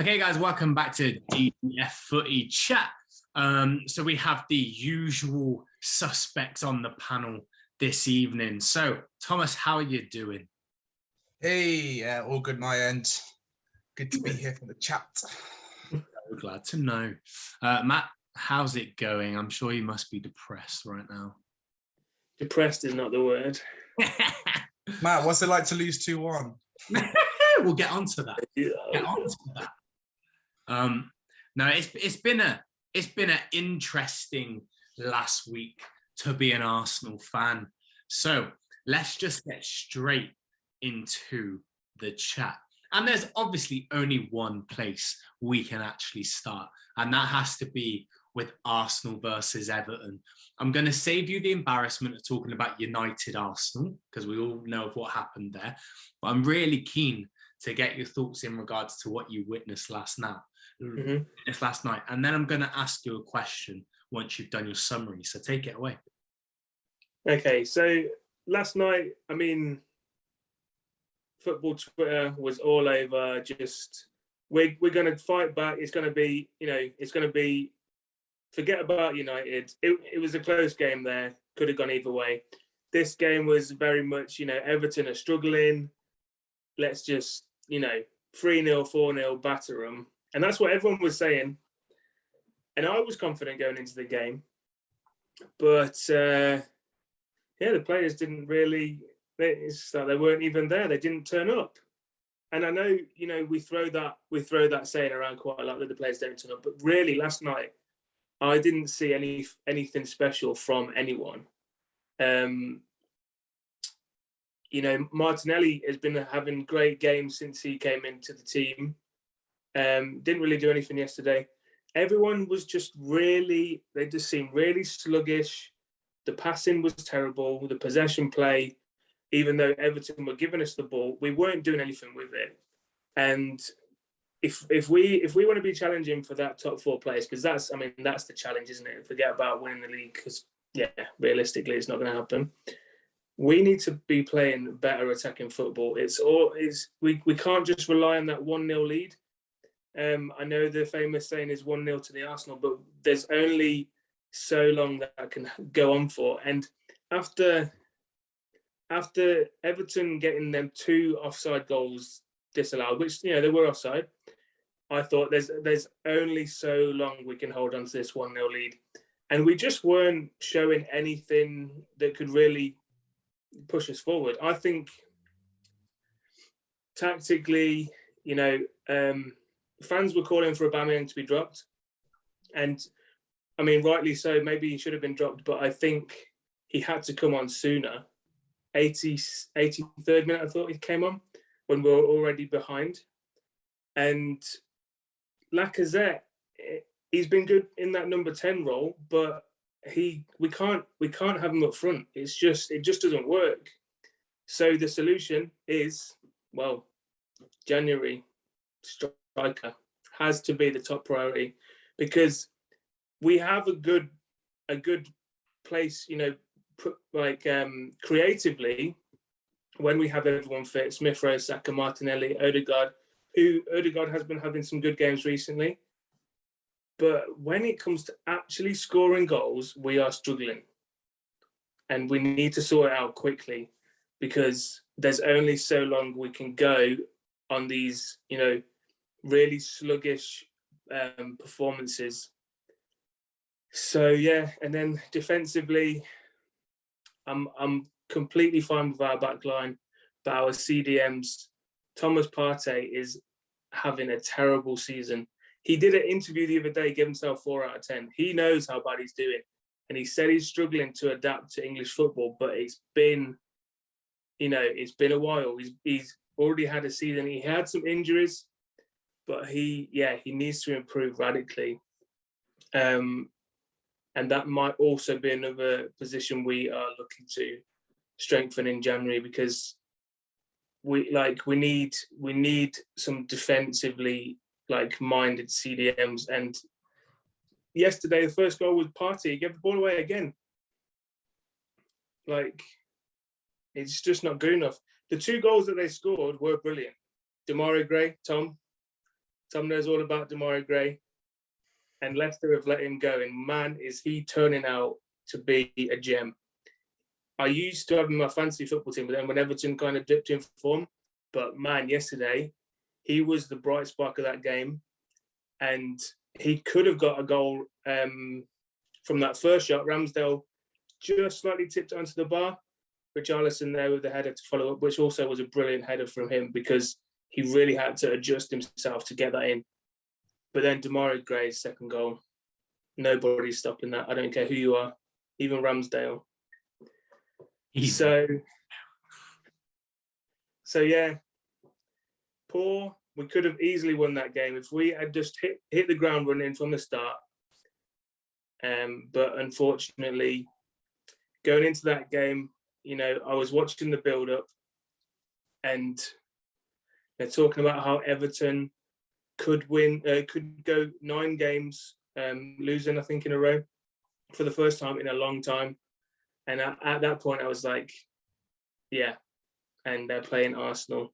Okay, guys, welcome back to DDF Footy Chat. So we have the usual suspects on the panel this evening. So, Thomas, how are you doing? Hey, all good my end. Good to be here for the chat. We're glad to know. Matt, how's it going? I'm sure you must be depressed right now. Depressed is not the word. Matt, what's it like to lose 2-1? We'll get onto that. No, it's been an interesting last week to be an Arsenal fan. So let's just get straight into the chat. And there's obviously only one place we can actually start, and that has to be with Arsenal versus Everton. I'm going to save you the embarrassment of talking about United Arsenal, because we all know of what happened there. But I'm really keen to get your thoughts in regards to what you witnessed last night. And then I'm going to ask you a question once you've done your summary. So take it away. Okay, so last night, I mean, football Twitter was all over. Just we're going to fight back. It's going to be, forget about United. It was a close game there. Could have gone either way. This game was very much, Everton are struggling. Let's just, 3-0, 4-0, batter them. And that's what everyone was saying. And I was confident going into the game. But, the players didn't really, it's like they weren't even there. They didn't turn up. And I know, we throw that saying around quite a lot that the players don't turn up. But really, last night, I didn't see anything special from anyone. Martinelli has been having great games since he came into the team. Didn't really do anything yesterday. Everyone was just they just seemed really sluggish. The passing was terrible. The possession play, even though Everton were giving us the ball, we weren't doing anything with it. And if we want to be challenging for that top four place, because that's the challenge, isn't it? Forget about winning the league, because realistically, it's not going to happen. We need to be playing better attacking football. We can't just rely on that 1-0 lead. I know the famous saying is 1-0 to the Arsenal, but there's only so long that can go on for. And after Everton getting them 2 offside goals disallowed, which they were offside, I thought there's only so long we can hold on to this 1-0 lead, and we just weren't showing anything that could really push us forward. I think tactically, fans were calling for Aubameyang to be dropped, and I mean, rightly so. Maybe he should have been dropped, but I think he had to come on sooner. 83rd minute, I thought he came on when we were already behind. And Lacazette, he's been good in that number 10 role, but we can't have him up front. It just doesn't work. So the solution is, January striker has to be the top priority, because we have a good place, creatively, when we have everyone fit: Smith Rowe, Saka, Martinelli, Odegaard. Odegaard has been having some good games recently. But when it comes to actually scoring goals, we are struggling. And we need to sort it out quickly, because there's only so long we can go on these, really sluggish performances. So, and then defensively, I'm completely fine with our back line, but our CDMs, Thomas Partey is having a terrible season. He did an interview the other day, gave himself 4 out of 10. He knows how bad he's doing. And he said he's struggling to adapt to English football, but it's been a while. He's already had a season. He had some injuries, but he needs to improve radically. And that might also be another position we are looking to strengthen in January, because we need some defensively minded CDMs. And yesterday, the first goal was Partey. He gave the ball away again. It's just not good enough. The 2 goals that they scored were brilliant. Demarai Gray, Tom, Tom knows all about Demarai Gray, and Leicester have let him go. And man, is he turning out to be a gem. I used to have him in my fantasy football team, but then when Everton kind of dipped in form, but man, yesterday, he was the bright spark of that game. And he could have got a goal from that first shot. Ramsdale just slightly tipped onto the bar. Richarlison there with the header to follow up, which also was a brilliant header from him because he really had to adjust himself to get that in. But then Demarai Gray's second goal, nobody's stopping that. I don't care who you are, even Ramsdale. So yeah, poor. We could have easily won that game if we had just hit the ground running from the start. But unfortunately, going into that game, I was watching the build-up, and they're talking about how Everton could go 9 games, losing, I think, in a row for the first time in a long time. And at that point, I was like, yeah, and they're playing Arsenal.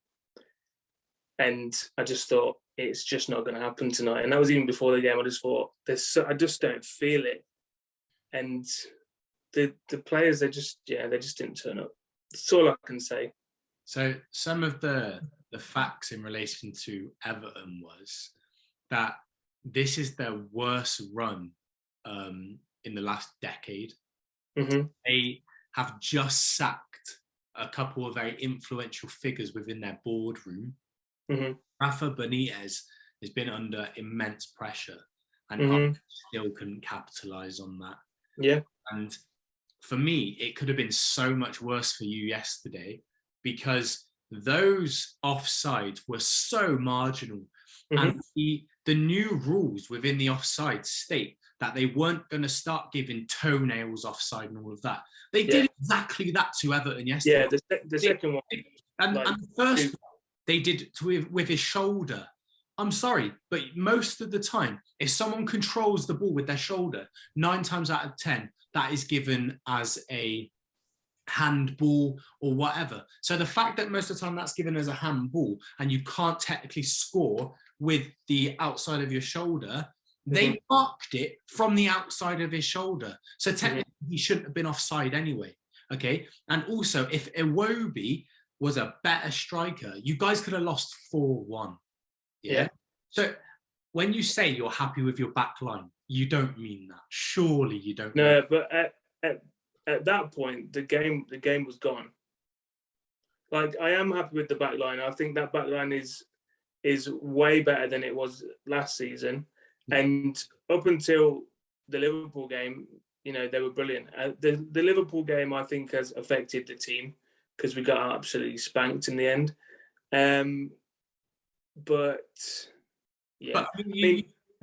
And I just thought, it's just not going to happen tonight. And that was even before the game. I just thought, I just don't feel it. And the players, they just didn't turn up. That's all I can say. So some of the facts in relation to Everton was that this is their worst run in the last decade. Mm-hmm. They have just sacked a couple of very influential figures within their boardroom. Mm-hmm. Rafa Benitez has been under immense pressure and still couldn't capitalise on that. Yeah. And for me, it could have been so much worse for you yesterday because those offsides were so marginal. Mm-hmm. And the new rules within the offside state that they weren't going to start giving toenails offside and all of that. They did exactly that to Everton yesterday. Yeah, the second one. And the first one, they did with his shoulder. I'm sorry, but most of the time, if someone controls the ball with their shoulder, 9 times out of 10, that is given as a handball or whatever. So the fact that most of the time that's given as a handball and you can't technically score with the outside of your shoulder, they marked it from the outside of his shoulder. So technically he shouldn't have been offside anyway. Okay. And also if Iwobi was a better striker, you guys could have lost 4-1. Yeah. So when you say you're happy with your back line, you don't mean that. Surely you don't. No, but at that point, the game was gone. Like, I am happy with the back line. I think that back line is way better than it was last season. And up until the Liverpool game, they were brilliant. The Liverpool game, I think, has affected the team because we got absolutely spanked in the end. But yeah,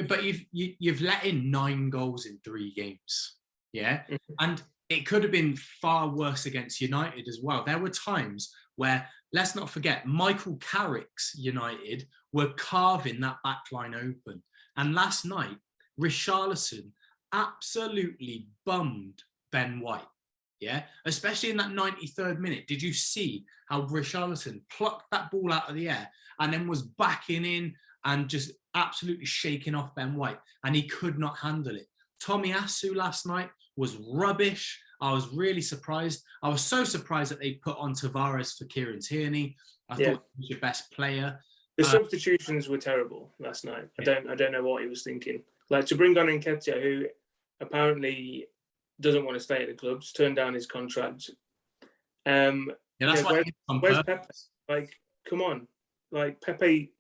but you've let in 9 goals in 3 games, yeah, and it could have been far worse against United as well. There were times where, let's not forget, Michael Carrick's United were carving that back line open, and last night Richarlison absolutely bummed Ben White. Yeah, especially in that 93rd minute. Did you see how Richarlison plucked that ball out of the air and then was backing in and just absolutely shaking off Ben White, and he could not handle it. Tomiyasu last night was rubbish. I was really surprised. I was so surprised that they put on Tavares for Kieran Tierney. I thought he was your best player. The substitutions were terrible last night. I don't know what he was thinking. Like, to bring on Nketiah, who apparently doesn't want to stay at the club, just turned down his contract. That's where's Pepe? Like, come on. Like, Pepe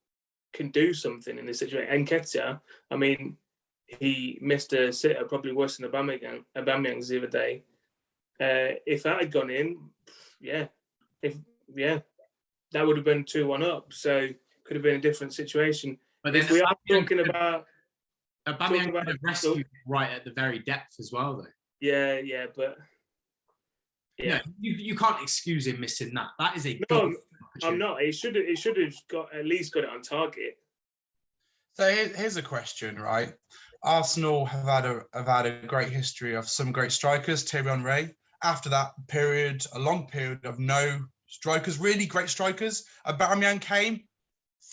can do something in this situation. Nketiah, I mean, he missed a sitter probably worse than Aubameyang's the other day. If that had gone in, that would have been 2-1 up. So could have been a different situation. But then if we are talking about Aubameyang could have rescued right at the very depth as well, though. Yeah, but no, you can't excuse him missing that. That is a I'm not. He should have at least got it on target. So here's a question, right? Arsenal have had a great history of some great strikers, Thierry Henry. After that period, a long period of no strikers, really great strikers. Aubameyang came,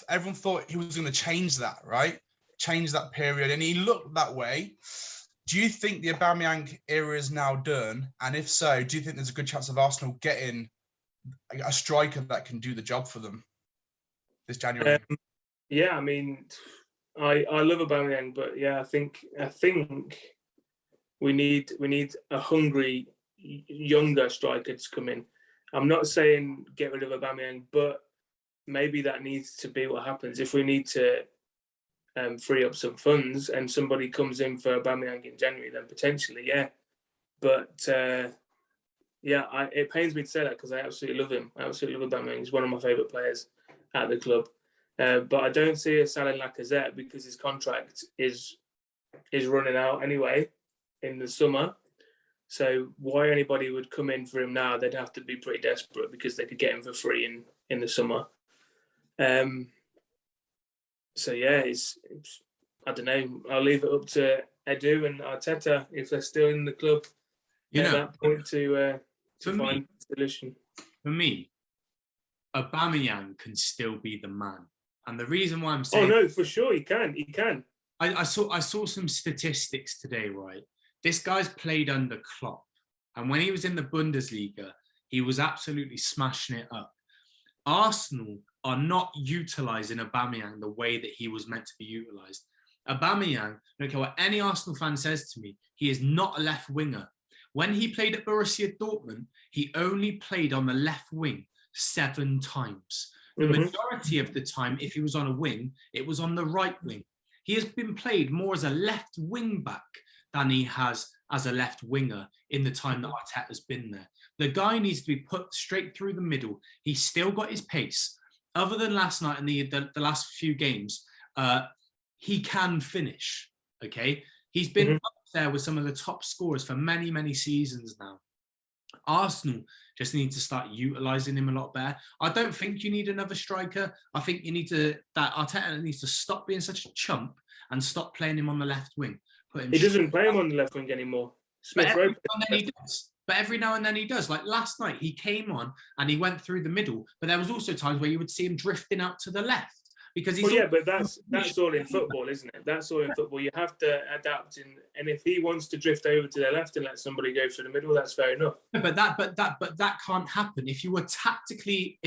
everyone thought he was going to change that, right? Change that period, and he looked that way. Do you think the Aubameyang era is now done? And if so, do you think there's a good chance of Arsenal getting a striker that can do the job for them this January? Yeah, I mean, I love Aubameyang, but yeah, I think we need a hungry younger striker to come in. I'm not saying get rid of Aubameyang, but maybe that needs to be what happens if we need to free up some funds and somebody comes in for Aubameyang in January, then potentially, yeah. But it pains me to say that because I absolutely love him. I absolutely love Aubameyang. He's one of my favourite players at the club. But I don't see us selling Lacazette because his contract is running out anyway in the summer. So why anybody would come in for him now? They'd have to be pretty desperate because they could get him for free in the summer. So yeah, it's I don't know. I'll leave it up to Edu and Arteta if they're still in the club at that point to find a solution. For me, Aubameyang can still be the man, and the reason why I'm saying, oh no, for sure he can. He can. I saw some statistics today. Right, this guy's played under Klopp, and when he was in the Bundesliga, he was absolutely smashing it up. Arsenal are not utilising Aubameyang the way that he was meant to be utilised. Aubameyang, I don't care what any Arsenal fan says to me, he is not a left winger. When he played at Borussia Dortmund, he only played on the left wing 7 times. The majority of the time, if he was on a wing, it was on the right wing. He has been played more as a left wing back than he has as a left winger in the time that Arteta's been there. The guy needs to be put straight through the middle. He's still got his pace. Other than last night and the last few games, he can finish, okay? He's been up there with some of the top scorers for many, many seasons now. Arsenal just need to start utilising him a lot better. I don't think you need another striker. I think that Arteta needs to stop being such a chump and stop playing him on the left wing. He doesn't play him on the left wing anymore. But every now and then he does. Like last night, he came on and he went through the middle. But there was also times where you would see him drifting out to the left because he's. Well, yeah, but that's all in football, isn't it? That's all in football. You have to adapt, and if he wants to drift over to the left and let somebody go through the middle, that's fair enough. But that can't happen. If you were tactically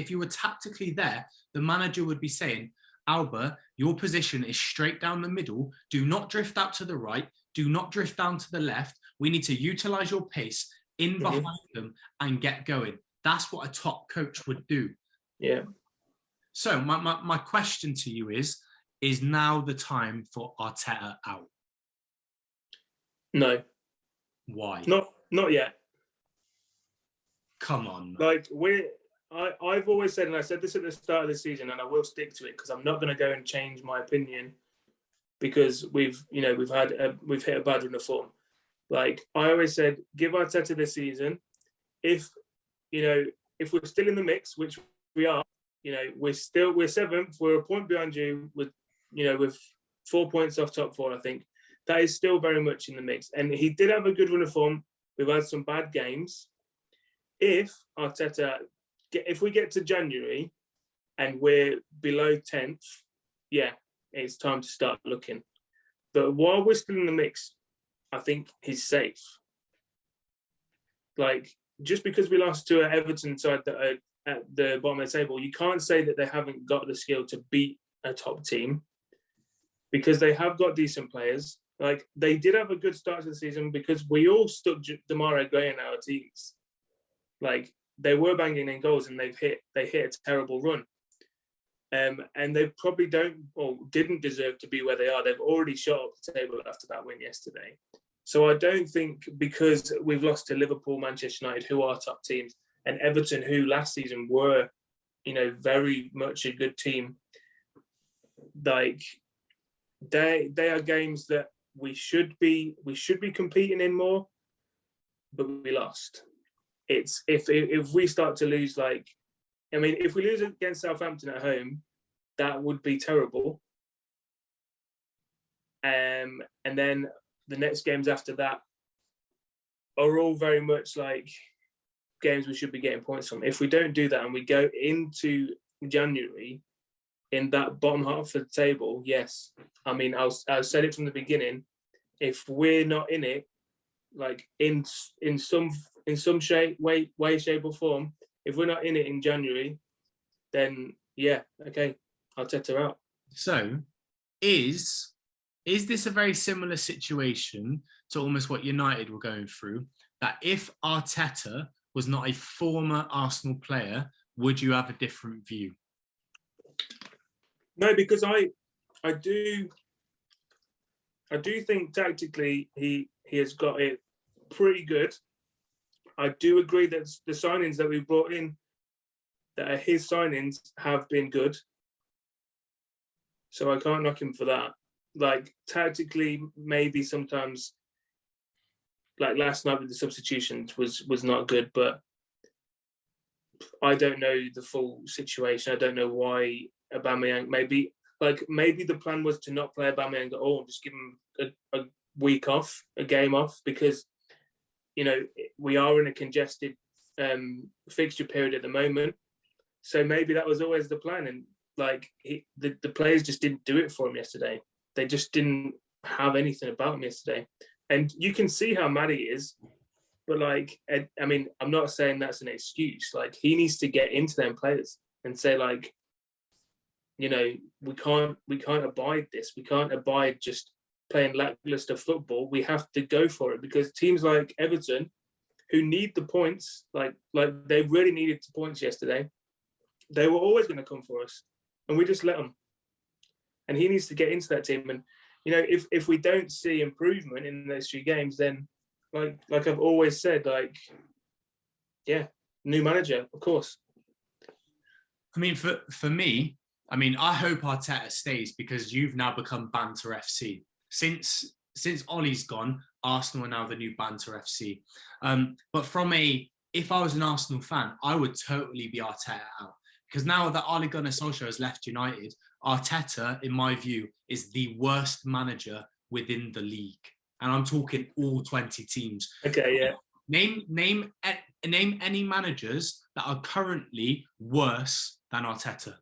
there, the manager would be saying, Alba, your position is straight down the middle. Do not drift out to the right. Do not drift down to the left. We need to utilise your pace in behind them and get going. That's what a top coach would do. Yeah. So my question to you is now the time for Arteta out? No. Why? Not yet. Come on. Like I've always said, and I said this at the start of the season, and I will stick to it because I'm not going to go and change my opinion because we've hit a bad run of form. Like I always said, give Arteta this season. If we're still in the mix, which we are, we're 7th. We're a point behind you with 4 points off top 4. I think that is still very much in the mix. And he did have a good run of form. We've had some bad games. If we get to January and we're below 10th, yeah, it's time to start looking. But while we're still in the mix, I think he's safe. Like, just because we lost to an Everton side that are at the bottom of the table, you can't say that they haven't got the skill to beat a top team because they have got decent players. Like, they did have a good start to the season because we all stuck Demarai Gray in our teams. Like, they were banging in goals and they hit a terrible run. And they probably didn't deserve to be where they are. They've already shot up the table after that win yesterday. So I don't think because we've lost to Liverpool, Manchester United, who are top teams, and Everton, who last season were, very much a good team, like they are games that we should be competing in more, but we lost. It's if we start to lose, if we lose against Southampton at home, that would be terrible. And then the next games after that are all very much like games we should be getting points from. If we don't do that and we go into January in that bottom half of the table, yes. I mean, I said it from the beginning. If we're not in it, like in some shape, way, shape or form, if we're not in it in January, then yeah, okay, Arteta out. So, is this a very similar situation to almost what United were going through? That if Arteta was not a former Arsenal player, would you have a different view? No, because I do think tactically he has got it pretty good. I do agree that the signings that we brought in, that are his signings, have been good. So I can't knock him for that. Like, tactically, maybe sometimes, like last night with the substitutions was not good, but I don't know the full situation. I don't know why Aubameyang, maybe the plan was to not play Aubameyang at all, just give him a week off, a game off, because, you know, we are in a congested fixture period at the moment. So maybe that was always the plan. And like the players just didn't do it for him yesterday. They just didn't have anything about him yesterday. And you can see how mad he is. But like, I mean, I'm not saying that's an excuse. Like, he needs to get into them players and say, like, you know, we can't abide this. We can't abide just playing lackluster football. We have to go for it, because teams like Everton, who need the points, like they really needed the points yesterday, they were always going to come for us, and we just let them. And he needs to get into that team. And, you know, if we don't see improvement in those 3 games, then like I've always said, like, yeah, new manager, of course. I mean, for me, I mean, I hope Arteta stays, because you've now become Banter FC. Since Ollie's gone, Arsenal are now the new Banter FC. But if I was an Arsenal fan, I would totally be Arteta out. Because now that Ole Gunnar Solskjaer has left United, Arteta, in my view, is the worst manager within the league. And I'm talking all 20 teams. Okay, yeah. Name any managers that are currently worse than Arteta.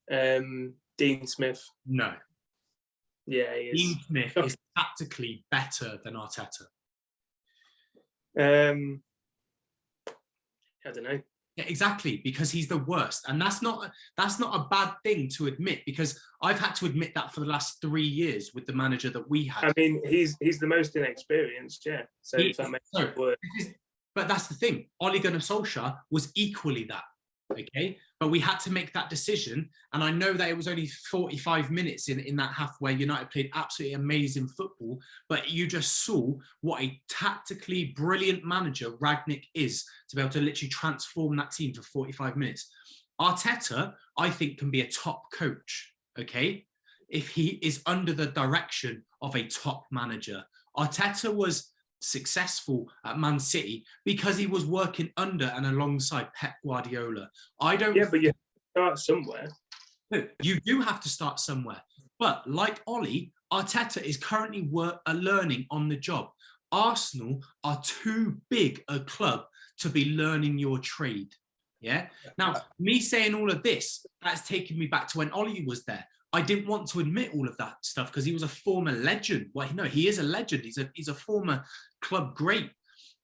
Dean Smith. No. Yeah, he is. Dean Smith is tactically better than Arteta. I don't know. Yeah, exactly, because he's the worst, and that's not a bad thing to admit, because I've had to admit that for the last 3 years with the manager that we had. I mean, he's the most inexperienced, yeah. So if that makes it work. But that's the thing. Ole Gunnar Solskjaer was equally that. Okay, but we had to make that decision, and I know that it was only 45 minutes in that half where United played absolutely amazing football, but you just saw what a tactically brilliant manager Rangnick is, to be able to literally transform that team for 45 minutes. Arteta, I think, can be a top coach, okay, if he is under the direction of a top manager. Arteta was successful at Man City because he was working under and alongside Pep Guardiola. Yeah, but you start somewhere. No, you do have to start somewhere. But like Ollie, Arteta is currently learning on the job. Arsenal are too big a club to be learning your trade. Yeah. Now, me saying all of this, that's taken me back to when Ollie was there. I didn't want to admit all of that stuff because he was a former legend. Well, no, he is a legend. He's a former club great.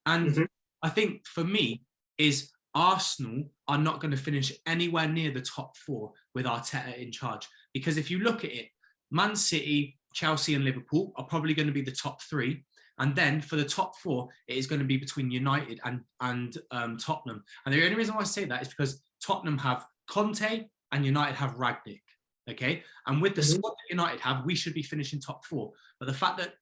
And I think for me is Arsenal are not going to finish anywhere near the top 4 with Arteta in charge. Because if you look at it, Man City, Chelsea and Liverpool are probably going to be the top 3. And then for the top 4, it is going to be between United and Tottenham. And the only reason why I say that is because Tottenham have Conte and United have Rangnick. Okay, and with the squad that United have, we should be finishing top 4. But the fact that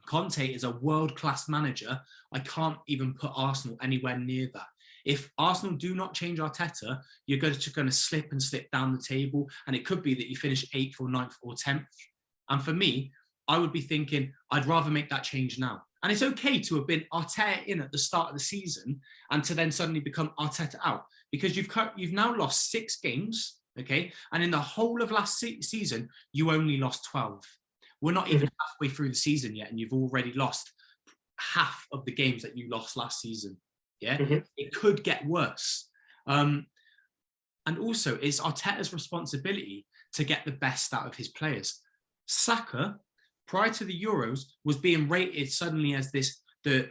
Conte is a world-class manager, I can't even put Arsenal anywhere near that. If Arsenal do not change Arteta, you're going to slip down the table, and it could be that you finish 8th or 9th or 10th. And for me, I would be thinking I'd rather make that change now. And it's okay to have been Arteta in at the start of the season and to then suddenly become Arteta out, because you've now lost 6 games. Okay, and in the whole of last season, you only lost 12. We're not even halfway through the season yet, and you've already lost half of the games that you lost last season. Yeah, it could get worse. And also, it's Arteta's responsibility to get the best out of his players. Saka, prior to the Euros, was being rated suddenly as the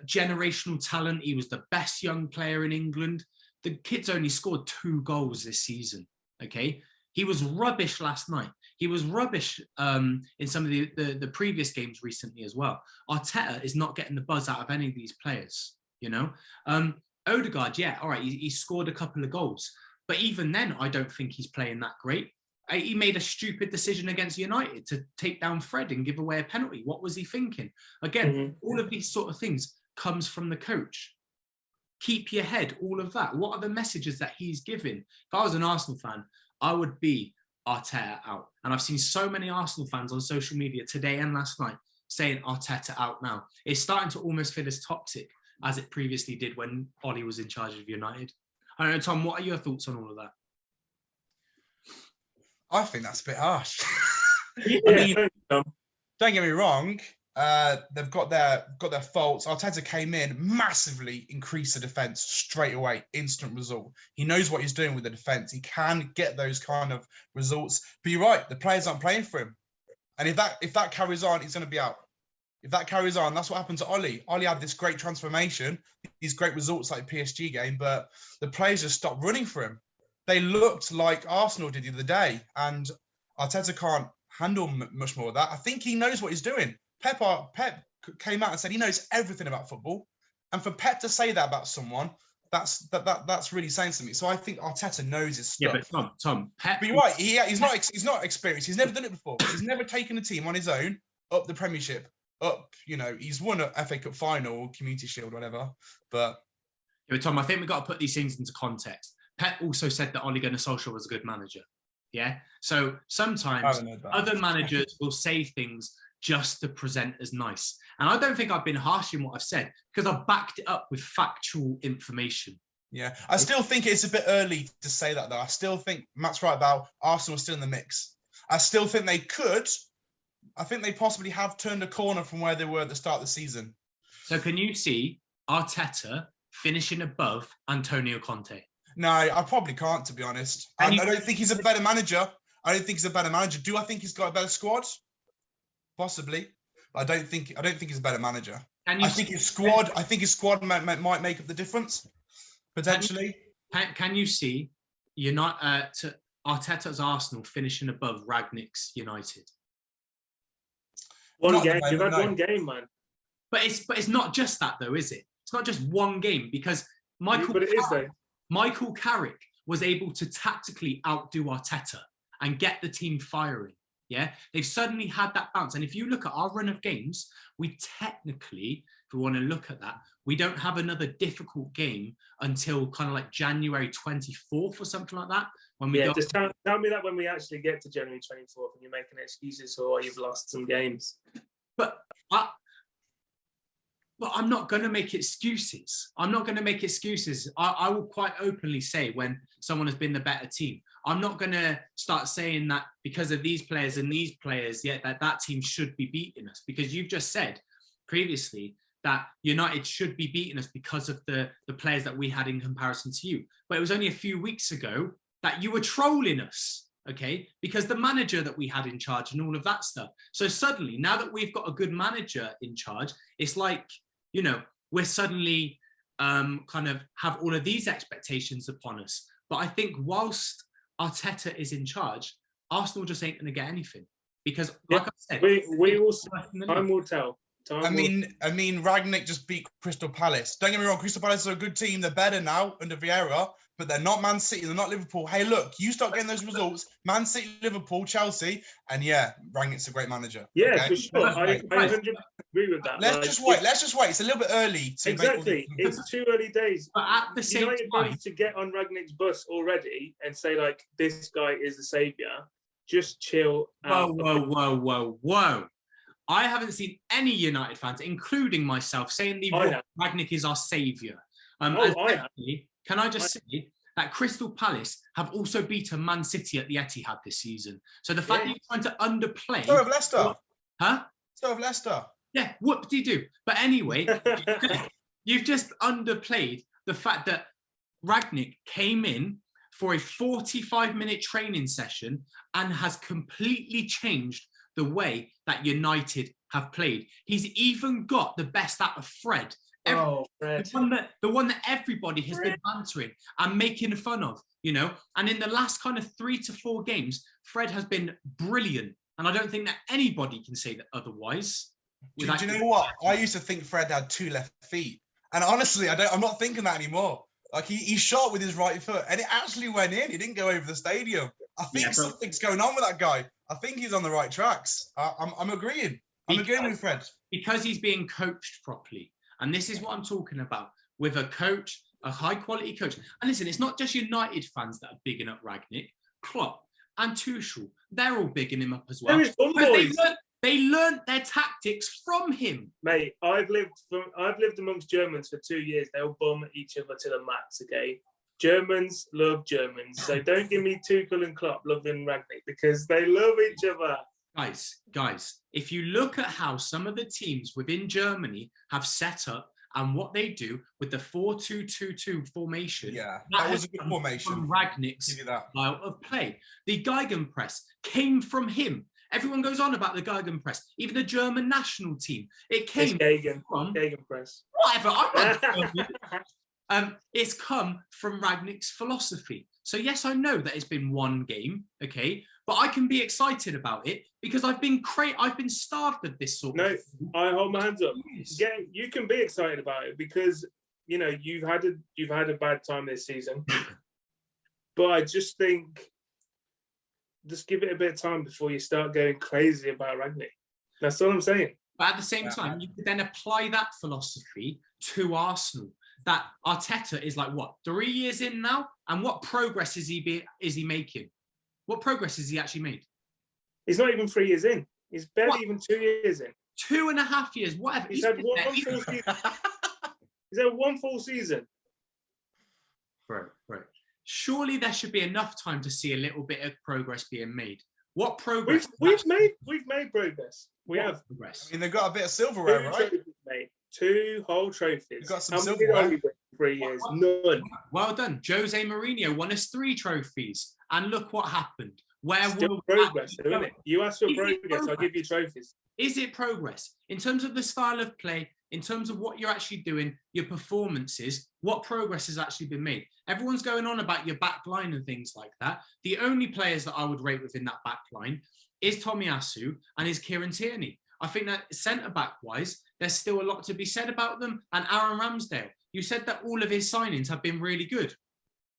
generational talent. He was the best young player in England. The kid's only scored 2 goals this season, okay? He was rubbish last night. He was rubbish in some of the previous games recently as well. Arteta is not getting the buzz out of any of these players, you know? Odegaard, yeah, all right, he scored a couple of goals. But even then, I don't think he's playing that great. He made a stupid decision against United to take down Fred and give away a penalty. What was he thinking? Again, all of these sort of things comes from the coach. Keep your head, all of that. What are the messages that he's giving? If I was an Arsenal fan, I would be Arteta out. And I've seen so many Arsenal fans on social media today and last night saying Arteta out now. It's starting to almost feel as toxic as it previously did when Ollie was in charge of United. I don't know, Tom, what are your thoughts on all of that? I think that's a bit harsh. Yeah, I mean, don't get me wrong. They've got their faults. Arteta came in, massively increased the defence straight away, instant result. He knows what he's doing with the defence. He can get those kind of results. But you're right, the players aren't playing for him. And if that carries on, he's going to be out. If that carries on, that's what happened to Ollie. Ollie had this great transformation, these great results like PSG game, but the players just stopped running for him. They looked like Arsenal did the other day, and Arteta can't handle much more of that. I think he knows what he's doing. Pep came out and said he knows everything about football, and for Pep to say that about someone, that's really saying something. So I think Arteta knows his stuff. Yeah, but Tom, Pep. But you're right. He's not experienced. He's never done it before. He's never taken a team on his own up the Premiership. He's won a FA Cup final, Community Shield, whatever. But Tom, I think we've got to put these things into context. Pep also said that Ole Gunnar Solskjaer was a good manager. Yeah. So sometimes other managers will say things just to present as nice. And I don't think I've been harsh in what I've said because I've backed it up with factual information. Yeah. I still think it's a bit early to say that, though. I still think Matt's right about Arsenal still in the mix. I still think they could. I think they possibly have turned a corner from where they were at the start of the season. So can you see Arteta finishing above Antonio Conte? No, I probably can't, to be honest. I don't think he's a better manager. Do I think he's got a better squad? Possibly. But I don't think he's a better manager. I think his squad might make up the difference, potentially. Can you see Arteta's Arsenal finishing above Rangnick's United? One game. You've had one game, man. But it's not just that, though, is it? It's not just one game because Michael Carrick was able to tactically outdo Arteta and get the team firing. Yeah, they've suddenly had that bounce. And if you look at our run of games, we technically, if we want to look at that, we don't have another difficult game until kind of like January 24th or something like that. When we just tell me that when we actually get to January 24th and you're making excuses for why you've lost some games. But I'm not going to make excuses. I will quite openly say when someone has been the better team. I'm not going to start saying that because of these players and these players, yet that team should be beating us. Because you've just said previously that United should be beating us because of the players that we had in comparison to you. But it was only a few weeks ago that you were trolling us, okay? Because the manager that we had in charge and all of that stuff. So suddenly, now that we've got a good manager in charge, it's like, we're suddenly kind of have all of these expectations upon us. But I think whilst Arteta is in charge, Arsenal just ain't going to get anything. Because, like I said... Time will tell. I mean, Rangnick just beat Crystal Palace. Don't get me wrong, Crystal Palace are a good team. They're better now under Vieira, but they're not Man City. They're not Liverpool. Hey, look, you start getting those results. Man City, Liverpool, Chelsea, and yeah, Rangnick's a great manager. Yeah, okay? For sure. I 100% agree with that. Let's just wait. It's a little bit early. Exactly. It's too early days. But at the same time, to get on Rangnick's bus already and say, like, this guy is the saviour, just chill out. Whoa. I haven't seen any United fans, including myself, saying Rangnick is our saviour. Can I just say that Crystal Palace have also beaten Man City at the Etihad this season? So the fact that you're trying to underplay... So have Leicester. Huh? So have Leicester. Yeah, whoop-de-doo. But anyway, you've just underplayed the fact that Rangnick came in for a 45-minute training session and has completely changed the way that United have played. He's even got the best out of Fred. Fred. The one that everybody has been bantering and making fun of, you know. And in the last kind of 3 to 4 games, Fred has been brilliant. And I don't think that anybody can say that otherwise. Do you know what? I used to think Fred had 2 left feet. And honestly, I'm not thinking that anymore. Like he shot with his right foot and it actually went in. He didn't go over the stadium. I think something's going on with that guy. I think he's on the right tracks. I'm agreeing. I'm agreeing with Fred. Because he's being coached properly. And this is what I'm talking about. With a coach, a high-quality coach. And listen, it's not just United fans that are bigging up Rangnick. Klopp and Tuchel, they're all bigging him up as well. They learned their tactics from him. Mate, I've lived amongst Germans for 2 years. They'll bum each other to the max, okay? Germans love Germans. So don't give me Tuchel and Klopp loving Rangnick because they love each other. Guys, if you look at how some of the teams within Germany have set up and what they do with the 4-2-2-2 formation, that was a good formation. From Rangnick's style of play. The Gegenpress came from him. Everyone goes on about the Gegenpress. Even the German national team, it came from Gegenpress. Whatever. I'm not it's come from Rangnick's philosophy. So yes, I know that it's been 1 game, okay, but I can be excited about it because I've been starved of this sort of thing. I hold my hands up. Yeah, you can be excited about it because you know you've had a bad time this season. But I just think just give it a bit of time before you start going crazy about Rangnick. That's all I'm saying. But at the same time, you could then apply that philosophy to Arsenal. That Arteta is like, what, 3 years in now? And what progress is he making? What progress has he actually made? He's not even 3 years in. He's barely even 2 years in. 2.5 years, whatever. He's had one full season. He's had 1 full season. Right. Surely there should be enough time to see a little bit of progress being made. What progress? We've made progress. We have progress. I mean, they've got a bit of silverware, right? 2 whole trophies. You've got some silverware. 3 years. None. Well done. Jose Mourinho won us 3 trophies. And look what happened. Still progress, isn't it? You ask for progress, I'll give you trophies. Is it progress? In terms of the style of play, in terms of what you're actually doing, your performances, what progress has actually been made? Everyone's going on about your back line and things like that. The only players that I would rate within that back line is Tomiyasu and is Kieran Tierney. I think that centre-back wise, there's still a lot to be said about them. And Aaron Ramsdale, you said that all of his signings have been really good.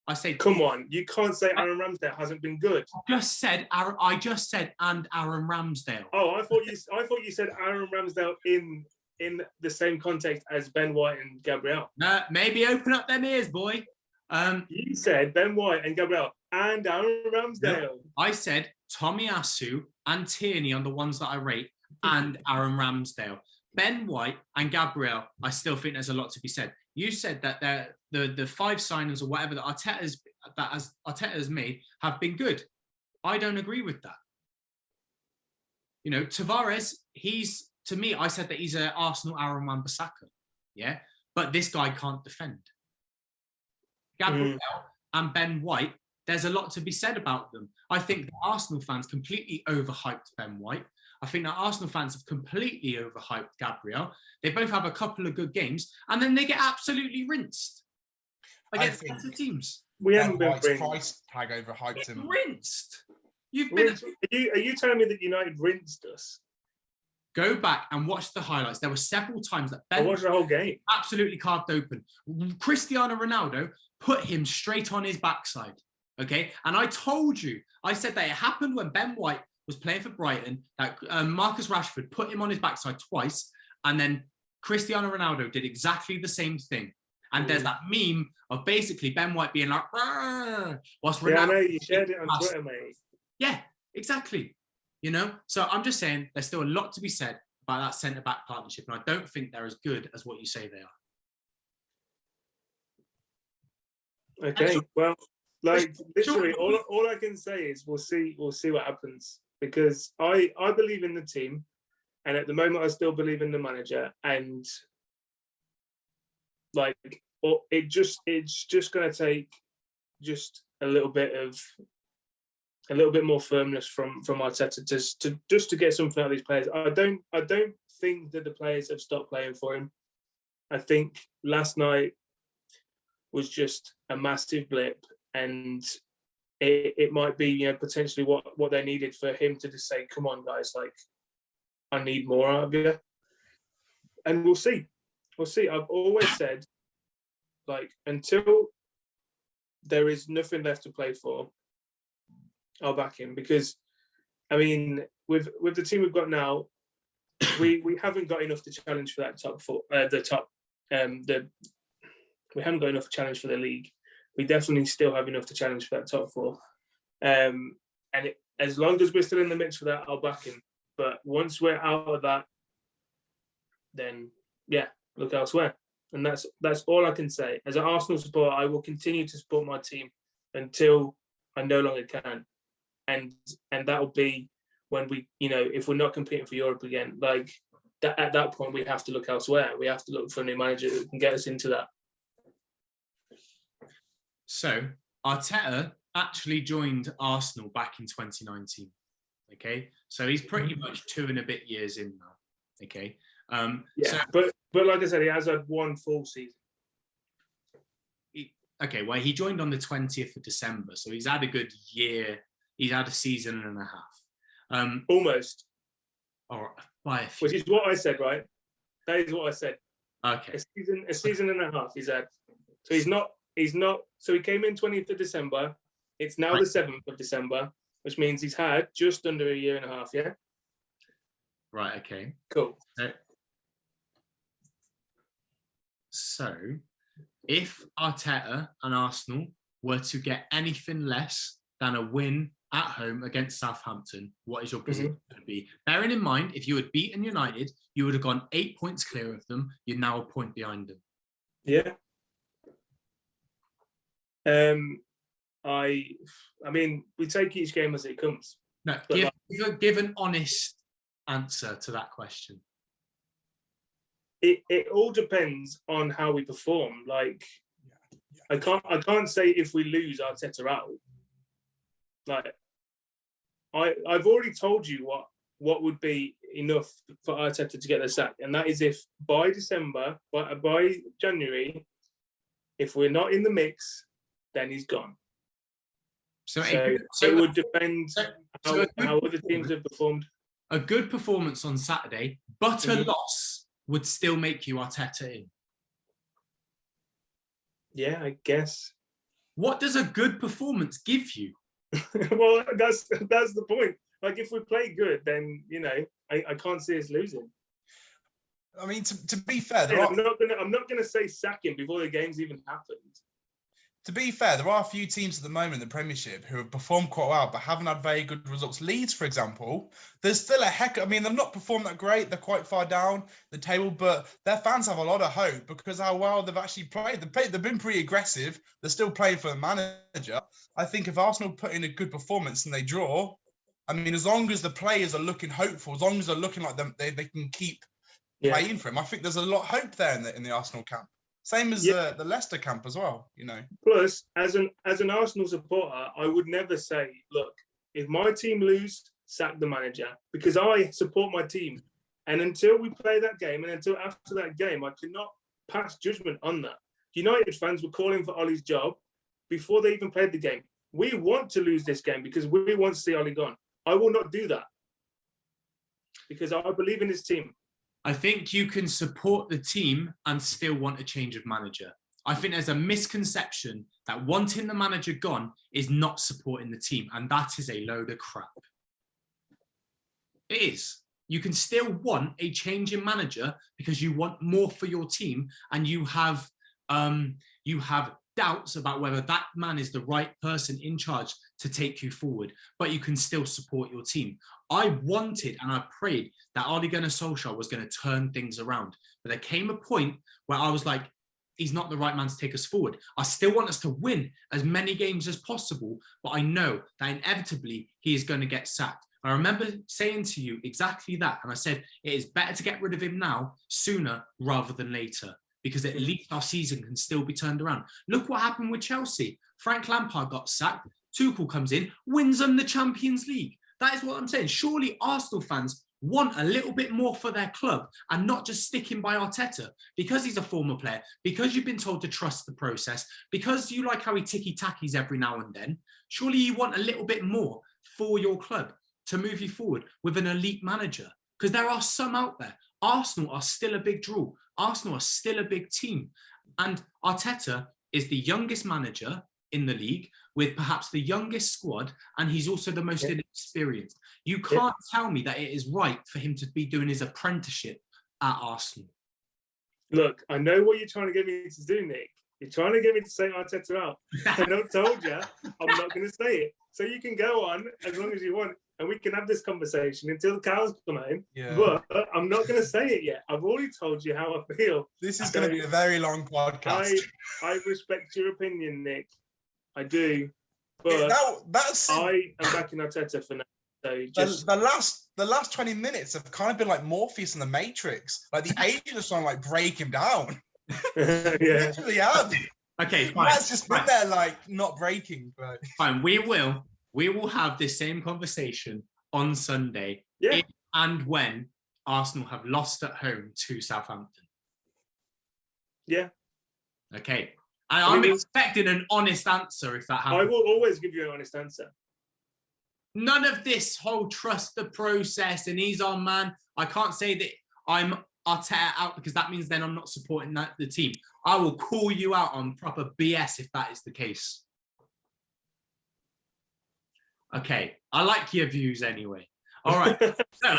I say, come on, you can't say Aaron Ramsdale hasn't been good. I just said and Aaron Ramsdale. Oh, I thought you said Aaron Ramsdale in the same context as Ben White and Gabriel. No, maybe open up them ears, boy. You said Ben White and Gabriel and Aaron Ramsdale. No, I said Tomiyasu and Tierney on the ones that I rate and Aaron Ramsdale. Ben White and Gabriel, I still think there's a lot to be said. You said that the 5 signings or whatever that Arteta has made have been good. I don't agree with that. You know, Tavares, to me, I said that he's an Arsenal Aaron Wan-Bissaka. Yeah, but this guy can't defend. Gabriel and Ben White, there's a lot to be said about them. I think the Arsenal fans completely overhyped Ben White. I think that Arsenal fans have completely overhyped Gabriel. They both have a couple of good games, and then they get absolutely rinsed against better teams. We haven't been price tag overhyped him. Rinsed. Are you telling me that United rinsed us? Go back and watch the highlights. There were several times that Ben I watched the whole game. Absolutely carved open. Cristiano Ronaldo put him straight on his backside. Okay, and I told you, I said that it happened when Ben White was playing for Brighton, that Marcus Rashford put him on his backside twice, and then Cristiano Ronaldo did exactly the same thing. And there's that meme of basically Ben White being like, whilst Ronaldo... Yeah, I know, you shared it on Twitter, mate. Yeah, exactly. You know, so I'm just saying there's still a lot to be said about that centre-back partnership, and I don't think they're as good as what you say they are. Okay, well, like literally, all I can say is we'll see what happens, because I believe in the team, and at the moment I still believe in the manager, and like it's just going to take just a little bit more firmness from Arteta just to get something out of these players. I don't think that the players have stopped playing for him. I think last night was just a massive blip, and it might be potentially what they needed for him to just say, "Come on, guys, like I need more out of you," and we'll see. I've always said, like, until there is nothing left to play for, I'll back him, because I mean, with the team we've got now, we haven't got enough to challenge for that top four. We haven't got enough to challenge for the league. We definitely still have enough to challenge for that top four. And as long as we're still in the mix for that, I'll back him. But once we're out of that, then yeah, look elsewhere. And that's all I can say. As an Arsenal supporter, I will continue to support my team until I no longer can. And that will be when we, if we're not competing for Europe again, like at that point, we have to look elsewhere. We have to look for a new manager who can get us into that. So Arteta actually joined Arsenal back in 2019. Okay, so he's pretty much 2 and a bit years in now. Okay, but like I said, he has had one full season. He joined on the 20th of December, so he's had a good year. He's had a season and a half. Almost. Or by a few. Which is what I said, right? That is what I said. Okay. A season and a half he's had. So he's not. So he came in 20th of December. It's now the 7th of December, which means he's had just under a year and a half, yeah? Right, okay. Cool. So, if Arteta and Arsenal were to get anything less than a win at home against Southampton, what is your position going to be? Bearing in mind, if you had beaten United, you would have gone 8 points clear of them. You're now a point behind them. Yeah. I mean, we take each game as it comes. No, give an honest answer to that question. It all depends on how we perform. Like, I can't say if we lose Arteta out. Like, I've already told you what would be enough for Arteta to get the sack, and that is if by December, by January, if we're not in the mix, then he's gone. So it would depend how other teams have performed. A good performance on Saturday, but a loss would still make you Arteta in. Yeah, I guess. What does a good performance give you? Well, that's the point. Like, if we play good, then I can't see us losing. I mean, to be fair, I'm not gonna say sack him before the game's even happened. To be fair, there are a few teams at the moment in the Premiership who have performed quite well but haven't had very good results. Leeds, for example, there's still they've not performed that great. They're quite far down the table, but their fans have a lot of hope because of how well they've actually played. They've been pretty aggressive. They're still playing for the manager. I think if Arsenal put in a good performance and they draw, I mean, as long as the players are looking hopeful, as long as they're looking like them, they can keep playing for him. I think there's a lot of hope there in the Arsenal camp. Same as the Leicester camp as well, Plus, as an Arsenal supporter, I would never say, look, if my team lose, sack the manager, because I support my team. And until we play that game, and until after that game, I cannot pass judgment on that. United fans were calling for Ollie's job before they even played the game. We want to lose this game because we want to see Ollie gone. I will not do that because I believe in his team. I think you can support the team and still want a change of manager. I think there's a misconception that wanting the manager gone is not supporting the team, and that is a load of crap. It is. You can still want a change in manager because you want more for your team, and you have doubts about whether that man is the right person in charge to take you forward, but you can still support your team. I wanted and I prayed that Ole Gunnar Solskjaer was going to turn things around, but there came a point where I was like, he's not the right man to take us forward. I still want us to win as many games as possible, but I know that inevitably he is going to get sacked. I remember saying to you exactly that, and I said, it is better to get rid of him now, sooner rather than later. because at least our season can still be turned around. Look what happened with Chelsea. Frank Lampard got sacked. Tuchel comes in, wins them the Champions League. That is what I'm saying. Surely Arsenal fans want a little bit more for their club and not just sticking by Arteta because he's a former player, because you've been told to trust the process, because you like how he ticky-tackies every now and then. Surely you want a little bit more for your club to move you forward with an elite manager, because there are some out there. Arsenal are still a big draw. Arsenal are still a big team. And Arteta is the youngest manager in the league with perhaps the youngest squad, and he's also the most inexperienced. You can't tell me that it is right for him to be doing his apprenticeship at Arsenal. Look, I know what you're trying to get me to do, Nick. You're trying to get me to say Arteta out. I told you I'm not going to say it. So you can go on as long as you want, and we can have this conversation until the cows come home. Yeah. But I'm not going to say it yet. I've already told you how I feel. This is going to be a very long podcast. I respect your opinion, Nick. I do. But I am backing Arteta for now. So just... the last 20 minutes have kind of been like Morpheus in the Matrix. Like the agent is trying to like break him down. Literally have. Okay, fine. That's just been there like not breaking. But... Fine. We will have this same conversation on Sunday if and when Arsenal have lost at home to Southampton. Yeah. Okay. I'm expecting an honest answer if that happens. I will always give you an honest answer. None of this whole trust the process and he's our man. I can't say that I'm Arteta out because that means then I'm not supporting the team. I will call you out on proper BS if that is the case. Okay, I like your views anyway. All right. So,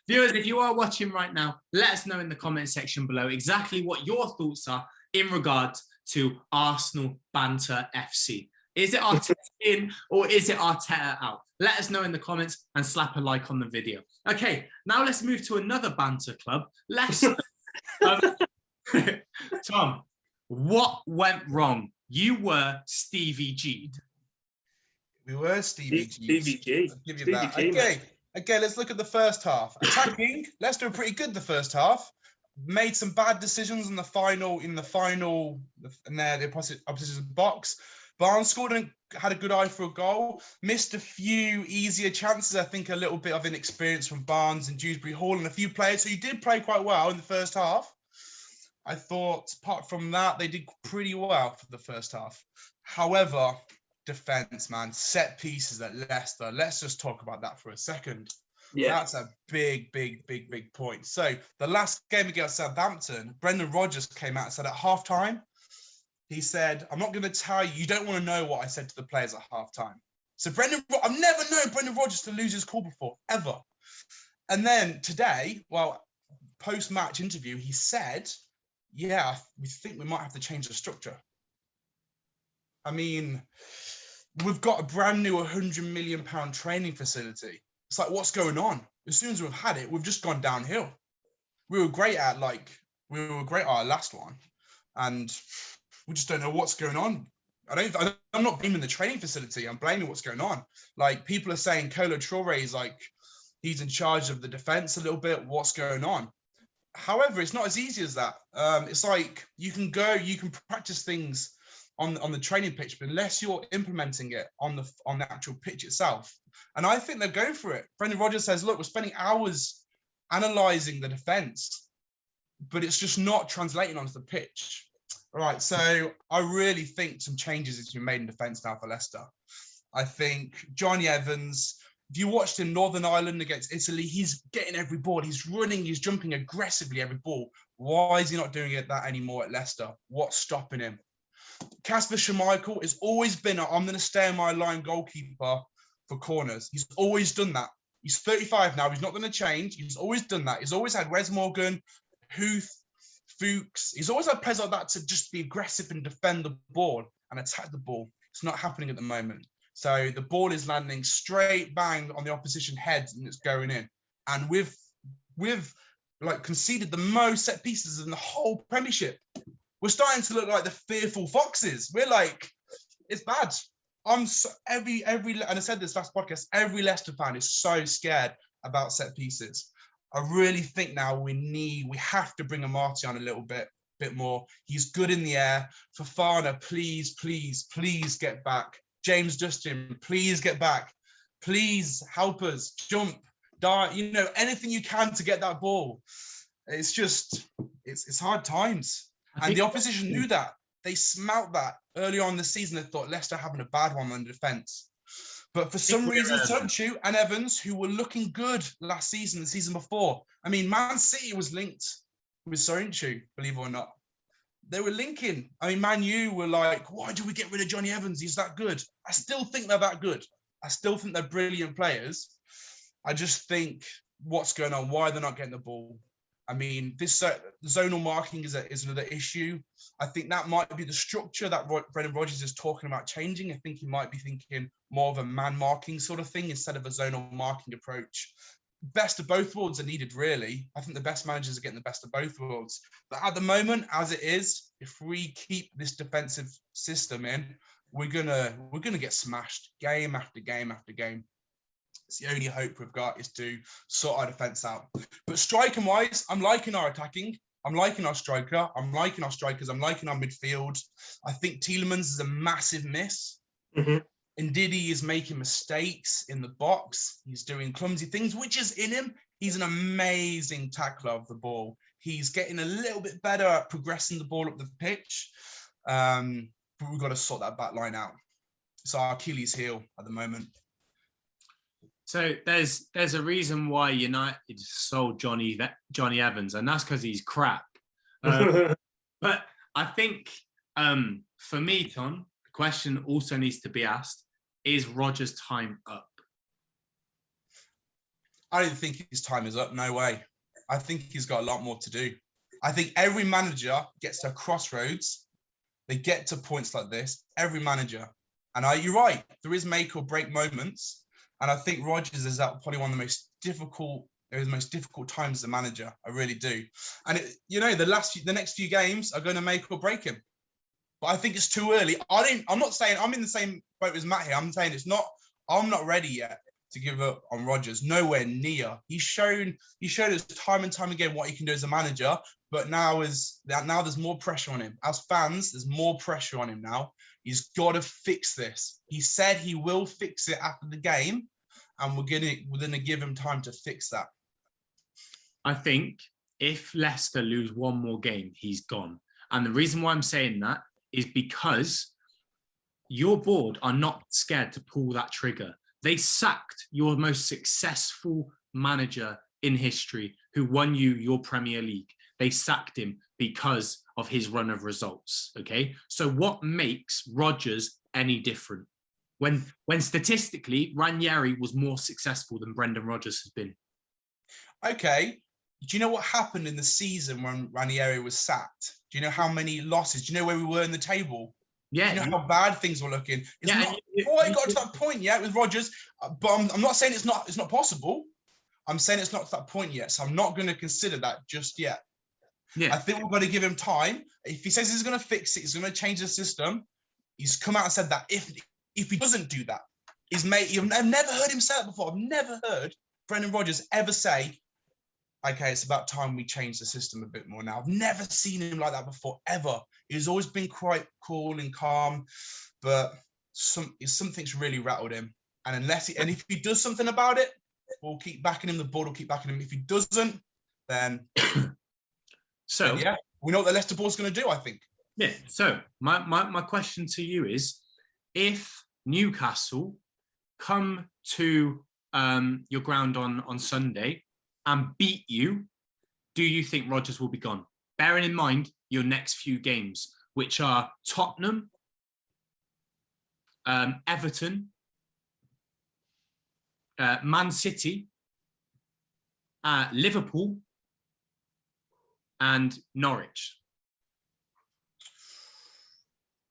viewers, if you are watching right now, let us know in the comment section below exactly what your thoughts are in regards to Arsenal Banter FC. Is it Arteta in or is it Arteta out? Let us know in the comments and slap a like on the video. Okay, now let's move to another banter club. Tom, what went wrong? You were Stevie G'd. We were Stevie G'd. Stevie G. I'll give you that. Okay, let's look at the first half. Attacking, Leicester were pretty good the first half. Made some bad decisions in the final, in the opposition's box. Barnes scored and had a good eye for a goal. Missed a few easier chances. I think a little bit of inexperience from Barnes and Dewsbury Hall and a few players who did play quite well in the first half. I thought, apart from that, they did pretty well for the first half. However, defence, man, set pieces at Leicester. Let's just talk about that for a second. Yeah. That's a big point. So the last game against Southampton, Brendan Rodgers came out and said at halftime, he said, I'm not going to tell you, you don't want to know what I said to the players at halftime. So I've never known Brendan Rodgers to lose his call before, ever. And then today, post-match interview, he said, yeah, we think we might have to change the structure. I mean, we've got a brand new £100 million training facility. It's like, what's going on? As soon as we've had it, we've just gone downhill. We were great at our last one, and we just don't know what's going on. I'm not blaming the training facility. I'm blaming what's going on. Like, people are saying Kolo Touré is like, he's in charge of the defense a little bit. What's going on? However, it's not as easy as that. It's like you can practice things on the training pitch, but unless you're implementing it on the actual pitch itself. And I think they're going for it. Brendan Rodgers says, look, we're spending hours analysing the defence, but it's just not translating onto the pitch. All right, so I really think some changes has been made in defence now for Leicester. I think Johnny Evans, if you watched him Northern Ireland against Italy, he's getting every ball. He's running, he's jumping aggressively every ball. Why is he not doing that anymore at Leicester? What's stopping him? Kasper Schmeichel has always been I'm going to stay in my line goalkeeper for corners. He's always done that. He's 35 now. He's not going to change. He's always done that. He's always had Wes Morgan, Huth, Fuchs. He's always had players like that to just be aggressive and defend the ball and attack the ball. It's not happening at the moment. So the ball is landing straight bang on the opposition head and it's going in. And we've conceded the most set pieces in the whole Premiership. We're starting to look like the fearful foxes. We're like, it's bad. And I said this last podcast, every Leicester fan is so scared about set pieces. I really think now we have to bring Amati on a little bit bit more. He's good in the air. Fofana, please, please, please get back. James Justin, please get back. Please help us. Jump, die, anything you can to get that ball. It's just, it's hard times. And the opposition knew that. They smelt that early on in the season. They thought Leicester having a bad one on defence. But for some reason, Soyuncu and Evans, who were looking good last season, the season before. I mean, Man City was linked with Soyuncu, believe it or not. They were linking. I mean, Man U were like, why do we get rid of Johnny Evans? He's that good. I still think they're that good. I still think they're brilliant players. I just think what's going on, why they're not getting the ball. I mean, this zonal marking is another issue. I think that might be the structure that Brendan Rodgers is talking about changing. I think he might be thinking more of a man marking sort of thing instead of a zonal marking approach. Best of both worlds are needed, really. I think the best managers are getting the best of both worlds. But at the moment, as it is, if we keep this defensive system in, we're gonna get smashed game after game after game. It's the only hope we've got is to sort our defence out. But striking-wise, I'm liking our attacking. I'm liking our striker. I'm liking our strikers. I'm liking our midfield. I think Tielemans is a massive miss. Mm-hmm. Ndidi is making mistakes in the box. He's doing clumsy things, which is in him. He's an amazing tackler of the ball. He's getting a little bit better at progressing the ball up the pitch. But we've got to sort that back line out. It's our Achilles heel at the moment. So there's a reason why United sold Johnny Evans, and that's because he's crap. But I think for me, Tom, the question also needs to be asked: is Rodgers' time up? I don't think his time is up. No way. I think he's got a lot more to do. I think every manager gets to a crossroads. They get to points like this. Every manager, and you're right. There is make or break moments. And I think Rodgers is at probably one of the most difficult times as a manager. I really do. And the next few games are going to make or break him. But I think it's too early. I'm not saying I'm in the same boat as Matt here. I'm saying I'm not ready yet to give up on Rodgers. Nowhere near. He showed us time and time again what he can do as a manager. But now there's more pressure on him. As fans, there's more pressure on him now. He's got to fix this. He said he will fix it after the game, and we're gonna give him time to fix that. I think if Leicester lose one more game, he's gone. And the reason why I'm saying that is because your board are not scared to pull that trigger. They sacked your most successful manager in history who won you your Premier League. They sacked him because of his run of results, okay? So what makes Rodgers any different? When statistically, Ranieri was more successful than Brendan Rodgers has been. Okay. Do you know what happened in the season when Ranieri was sacked? Do you know how many losses? Do you know where we were in the table? Yeah. Do you know how bad things were looking? It's not quite got to that point yet with Rodgers, but I'm not saying it's not possible. I'm saying it's not to that point yet, so I'm not going to consider that just yet. Yeah. I think we've got to give him time. If he says he's going to fix it, he's going to change the system. He's come out and said that if he doesn't do that, I've never heard him say that before. I've never heard Brendan Rodgers ever say, okay, it's about time we change the system a bit more now. I've never seen him like that before, ever. He's always been quite cool and calm, but something's really rattled him. And if he does something about it, we'll keep backing him. The board will keep backing him. If he doesn't, then yeah, we know what the Leicester board's going to do, I think. Yeah. So my question to you is, if Newcastle come to your ground on Sunday and beat you, do you think Rodgers will be gone? Bearing in mind your next few games, which are Tottenham, Everton, Man City, Liverpool, and Norwich.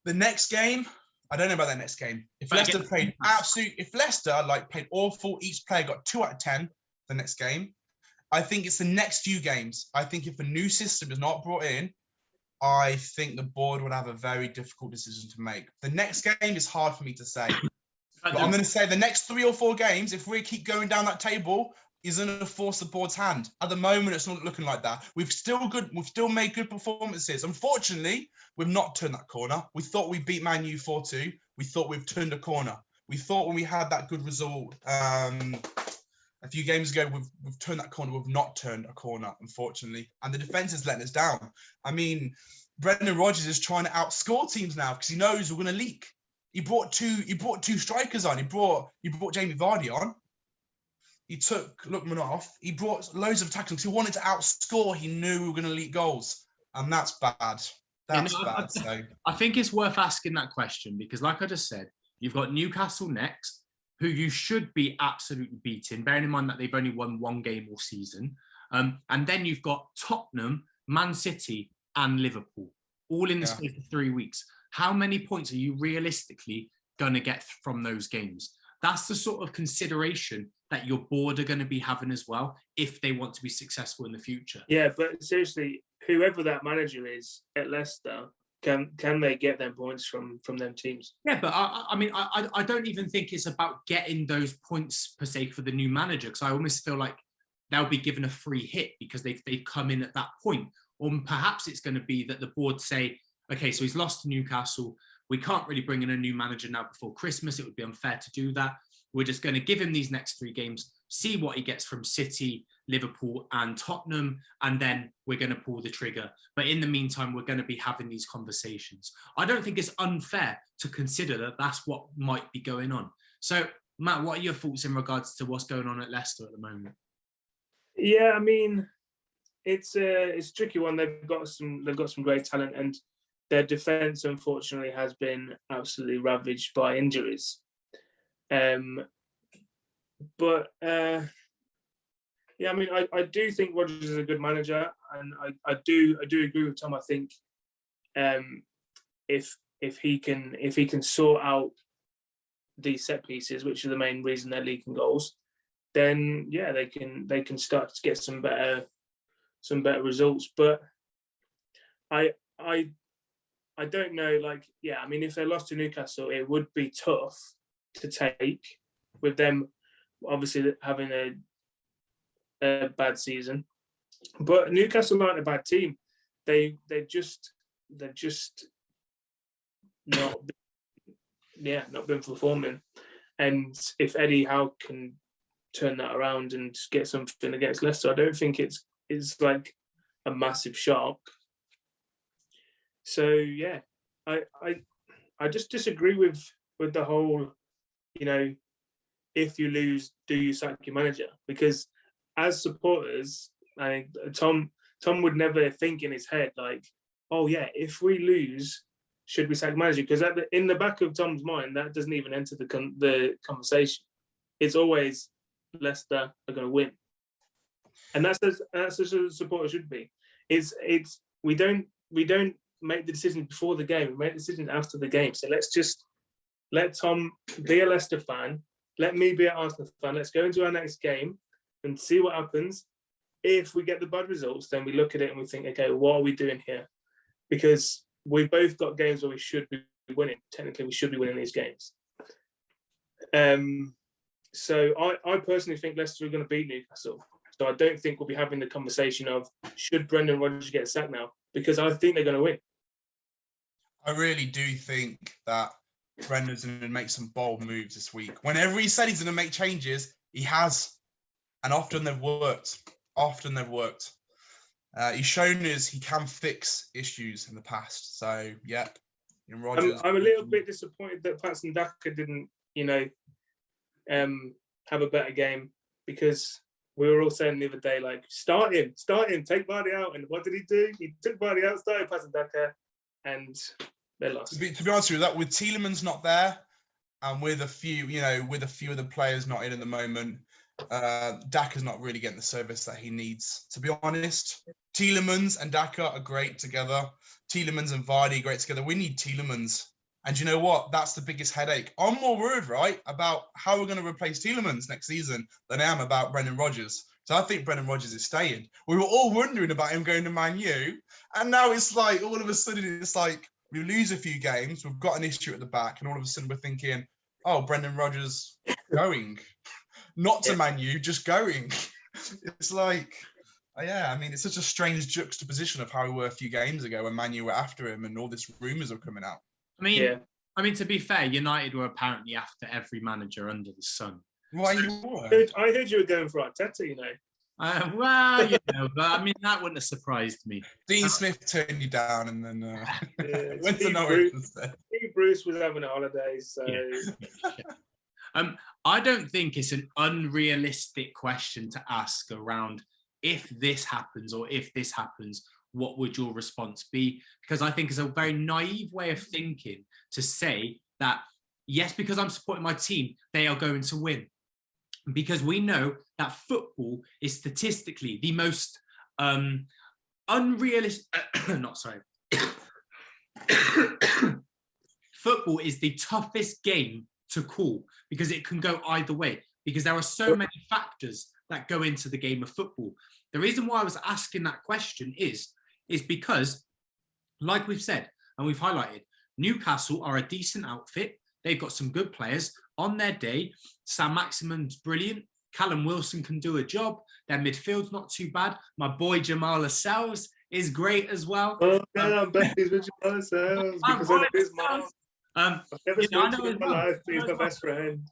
The next game, I don't know about that next game. If Leicester played awful, each player got 2 out of 10 the next game. I think it's the next few games. I think if a new system is not brought in, I think the board would have a very difficult decision to make. The next game is hard for me to say. But I'm going to say the next 3 or 4 games, if we keep going down that table, he's going to force the board's hand. At the moment, it's not looking like that. We've still made good performances. Unfortunately, we've not turned that corner. We thought we beat Man U 4-2. We thought we've turned a corner. We thought when we had that good result a few games ago, we've turned that corner. We've not turned a corner, unfortunately. And the defence is letting us down. I mean, Brendan Rodgers is trying to outscore teams now because he knows we're going to leak. He brought two strikers on. He brought Jamie Vardy on. He took Lookman off. He brought loads of tackles. He wanted to outscore. He knew we were going to leak goals. And that's bad. That's bad. I think it's worth asking that question because, like I just said, you've got Newcastle next, who you should be absolutely beating, bearing in mind that they've only won one game all season. And then you've got Tottenham, Man City, and Liverpool, all in the space of 3 weeks. How many points are you realistically going to get from those games? That's the sort of consideration that your board are going to be having as well if they want to be successful in the future. Yeah, but seriously, whoever that manager is at Leicester, can they get them points from them teams? Yeah, but I don't even think it's about getting those points per se for the new manager, because I almost feel like they'll be given a free hit because they've come in at that point. Or perhaps it's going to be that the board say, okay, so he's lost to Newcastle. We can't really bring in a new manager now before Christmas. It would be unfair to do that. We're just going to give him these next 3 games, see what he gets from City, Liverpool and Tottenham, and then we're going to pull the trigger. But in the meantime, we're going to be having these conversations. I don't think it's unfair to consider that that's what might be going on. So, Matt, what are your thoughts in regards to what's going on at Leicester at the moment? Yeah, I mean, it's a tricky one. They've got some great talent, and their defence, unfortunately, has been absolutely ravaged by injuries. Yeah, I mean, I do think Rodgers is a good manager, and I do agree with Tom. I think if he can sort out these set pieces, which are the main reason they're leaking goals, then yeah, they can start to get some better results. But I don't know. Like, yeah, I mean, if they lost to Newcastle, it would be tough to take, with them obviously having a bad season. But Newcastle aren't a bad team. They're just not been performing. And if Eddie Howe can turn that around and get something against Leicester, I don't think it's like a massive shock. So yeah, I just disagree with the whole, you know, if you lose, do you sack your manager? Because as supporters, Tom would never think in his head like, oh yeah, if we lose, should we sack manager? Because in the back of Tom's mind, that doesn't even enter the conversation. It's always Leicester are going to win, and that's as a supporter should be. It's we don't make the decision before the game. We make the decision after the game. So let's just let Tom be a Leicester fan. Let me be an Arsenal fan. Let's go into our next game and see what happens. If we get the bad results, then we look at it and we think, okay, what are we doing here? Because we've both got games where we should be winning. Technically, we should be winning these games. So I personally think Leicester are going to beat Newcastle. So I don't think we'll be having the conversation of should Brendan Rodgers get sacked now, because I think they're going to win. I really do think that Brendan's going to make some bold moves this week. Whenever he said he's going to make changes, he has. And often they've worked. He's shown us he can fix issues in the past. So, yeah. I'm a little bit disappointed that Patson Daka didn't, have a better game, because we were all saying the other day, like, start him, take Vardy out. And what did he do? He took Vardy out, started Patson Daka, and they lost. To be honest with you, that with Tielemans not there, and with a few of the players not in at the moment, Daka's not really getting the service that he needs, to be honest. Tielemans and Daka are great together. Tielemans and Vardy are great together. We need Tielemans. And you know what? That's the biggest headache. I'm more worried, right, about how we're going to replace Tielemans next season than I am about Brendan Rodgers. So I think Brendan Rodgers is staying. We were all wondering about him going to Man U. And now it's like, all of a sudden, it's like we lose a few games. We've got an issue at the back. And all of a sudden we're thinking, oh, Brendan Rodgers going. Not to Man U, just going. It's like, yeah, I mean, it's such a strange juxtaposition of how we were a few games ago when Man U were after him and all these rumours are coming out. I mean, to be fair, United were apparently after every manager under the sun. Why I heard you were going for Arteta, you know. Well, but I mean, that wouldn't have surprised me. Dean Smith turned you down and then went to Steve Norwich instead. Steve Bruce was having a holiday, so... I don't think it's an unrealistic question to ask around if this happens or if this happens, what would your response be? Because I think it's a very naive way of thinking to say that, yes, because I'm supporting my team, they are going to win. Because we know that football is statistically the most unrealistic, football is the toughest game to call because it can go either way, because there are so many factors that go into the game of football. The reason why I was asking that question is because, like we've said, and we've highlighted, Newcastle are a decent outfit. They've got some good players. On their day, Sam Maximin's brilliant. Callum Wilson can do a job. Their midfield's not too bad. My boy Jamal Lascelles is great as well. Oh, yeah, I'm back with Jamal Lascelles because of his mom. I've never spoken to him in my life, but he's my best friend.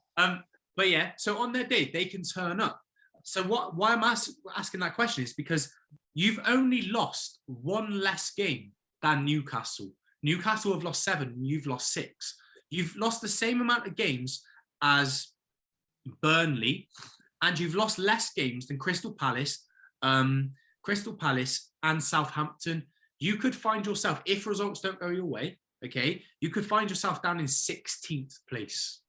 But yeah, so on their day, they can turn up. So why I'm asking that question is because you've only lost one less game than Newcastle. Newcastle have lost 7, you've lost 6. You've lost the same amount of games as Burnley, and you've lost less games than Crystal Palace and Southampton. You could find yourself, if results don't go your way, okay, you could find yourself down in 16th place.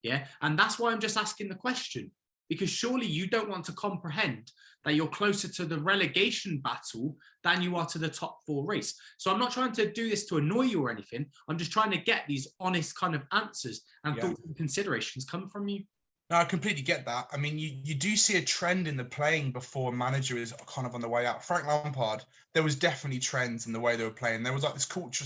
Yeah, and that's why I'm just asking the question, because surely you don't want to comprehend that you're closer to the relegation battle than you are to the top 4 race. So I'm not trying to do this to annoy you or anything. I'm just trying to get these honest kind of answers and thoughts and considerations come from you. No, I completely get that. I mean, you do see a trend in the playing before a manager is kind of on the way out. Frank Lampard, there was definitely trends in the way they were playing. There was like this culture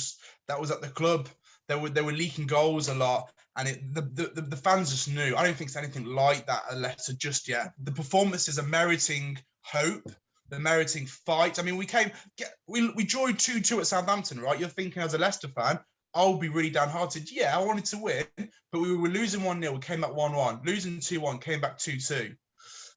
that was at the club. They were leaking goals a lot. And the fans just knew. I don't think it's anything like that at Leicester just yet. The performances are meriting hope. They're meriting fight. I mean, we joined 2-2 at Southampton, right? You're thinking as a Leicester fan, I'll be really downhearted. Yeah, I wanted to win, but we were losing 1-0. We came back 1-1. Losing 2-1, came back 2-2.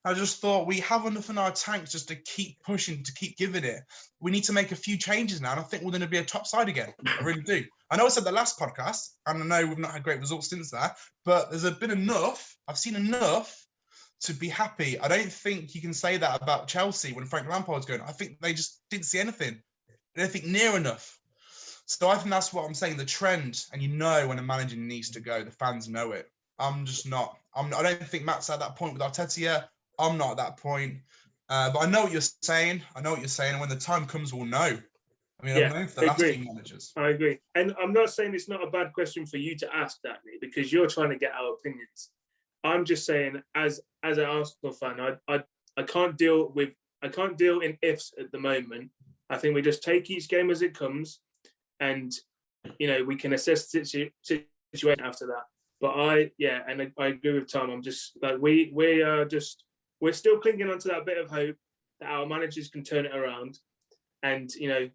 I just thought we have enough in our tanks just to keep pushing, to keep giving it. We need to make a few changes now, and I think we're going to be a top side again. I really do. I know I said the last podcast, and I know we've not had great results since that, but there's been enough. I've seen enough to be happy. I don't think you can say that about Chelsea when Frank Lampard was going. I think they just didn't see anything. They don't think near enough. So I think that's what I'm saying, the trend, and you know when a manager needs to go, the fans know it. I'm just not. I don't think Matt's at that point with Arteta yet. I'm not at that point. But I know what you're saying. And when the time comes, we'll know. I mean, I've known for the last few managers. I agree. And I'm not saying it's not a bad question for you to ask, Danny, because you're trying to get our opinions. I'm just saying, as an Arsenal fan, I can't deal in ifs at the moment. I think we just take each game as it comes, and we can assess the situation after that. But I agree with Tom. I'm just like we're still clinging on to that bit of hope that our managers can turn it around. And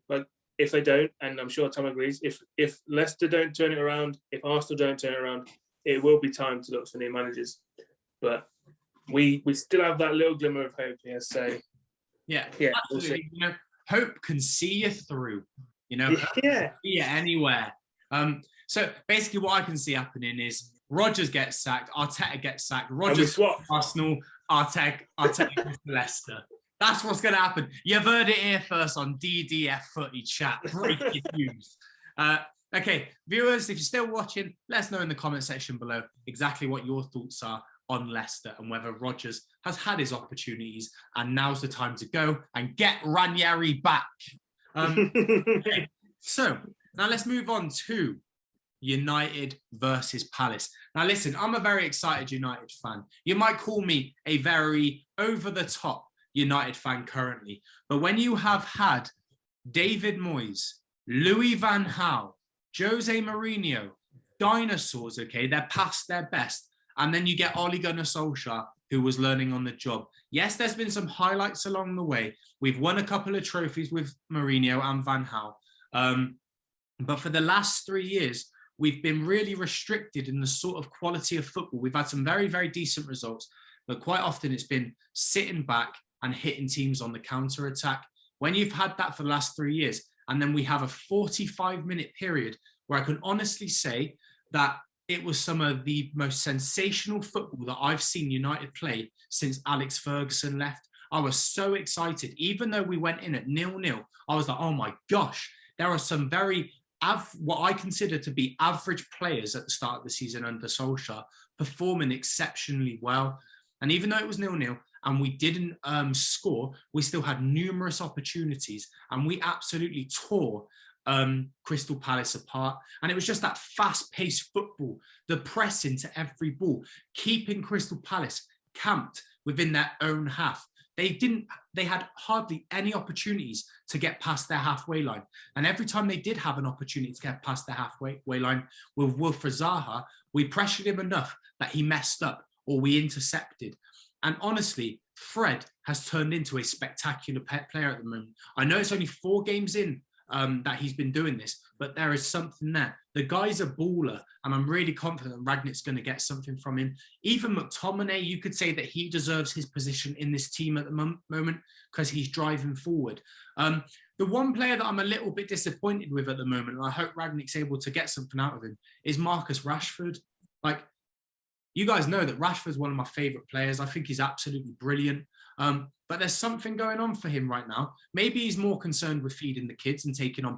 like if they don't, and I'm sure Tom agrees, if Leicester don't turn it around, if Arsenal don't turn it around, it will be time to look for new managers. But we still have that little glimmer of hope here. So yeah, absolutely. We'll see. Hope can see you through. Yeah, anywhere. So basically, what I can see happening is Rodgers gets sacked, Arteta gets sacked, Rodgers swap Arsenal, Arteta goes to Leicester. That's what's going to happen. You've heard it here first on DDF Footy Chat. Breaking news. Okay, viewers, if you're still watching, let us know in the comment section below exactly what your thoughts are on Leicester and whether Rodgers has had his opportunities and now's the time to go and get Ranieri back. Okay, so now let's move on to United versus Palace. Now listen, I'm a very excited United fan. You might call me a very over-the-top United fan currently, but when you have had David Moyes, Louis van Gaal, Jose Mourinho, dinosaurs, okay, they're past their best, and then you get Ole Gunnar Solskjaer, who was learning on the job. Yes, there's been some highlights along the way. We've won a couple of trophies with Mourinho and Van Gaal. But for the last 3 years, we've been really restricted in the sort of quality of football. We've had some very, very decent results, but quite often it's been sitting back and hitting teams on the counter-attack. When you've had that for the last 3 years, and then we have a 45-minute period where I can honestly say that it was some of the most sensational football that I've seen United play since Alex Ferguson left. I was so excited. Even though we went in at 0-0, I was like, oh my gosh, there are some very, what I consider to be average players at the start of the season under Solskjaer performing exceptionally well. And even though it was 0-0 and we didn't score, we still had numerous opportunities and we absolutely tore Crystal Palace apart. And it was just that fast-paced football, the press into every ball, keeping Crystal Palace camped within their own half. They had hardly any opportunities to get past their halfway line. And every time they did have an opportunity to get past their halfway line with Wilfried Zaha, we pressured him enough that he messed up or we intercepted. And honestly, Fred has turned into a spectacular player at the moment. I know it's only 4 games in that he's been doing this, but there is something there. The guy's a baller, and I'm really confident Rangnick's going to get something from him. Even McTominay, you could say that he deserves his position in this team at the moment because he's driving forward. The one player that I'm a little bit disappointed with at the moment, and I hope Rangnick's able to get something out of him, is Marcus Rashford. Like, you guys know that Rashford's one of my favourite players. I think he's absolutely brilliant. But there's something going on for him right now. Maybe he's more concerned with feeding the kids and taking on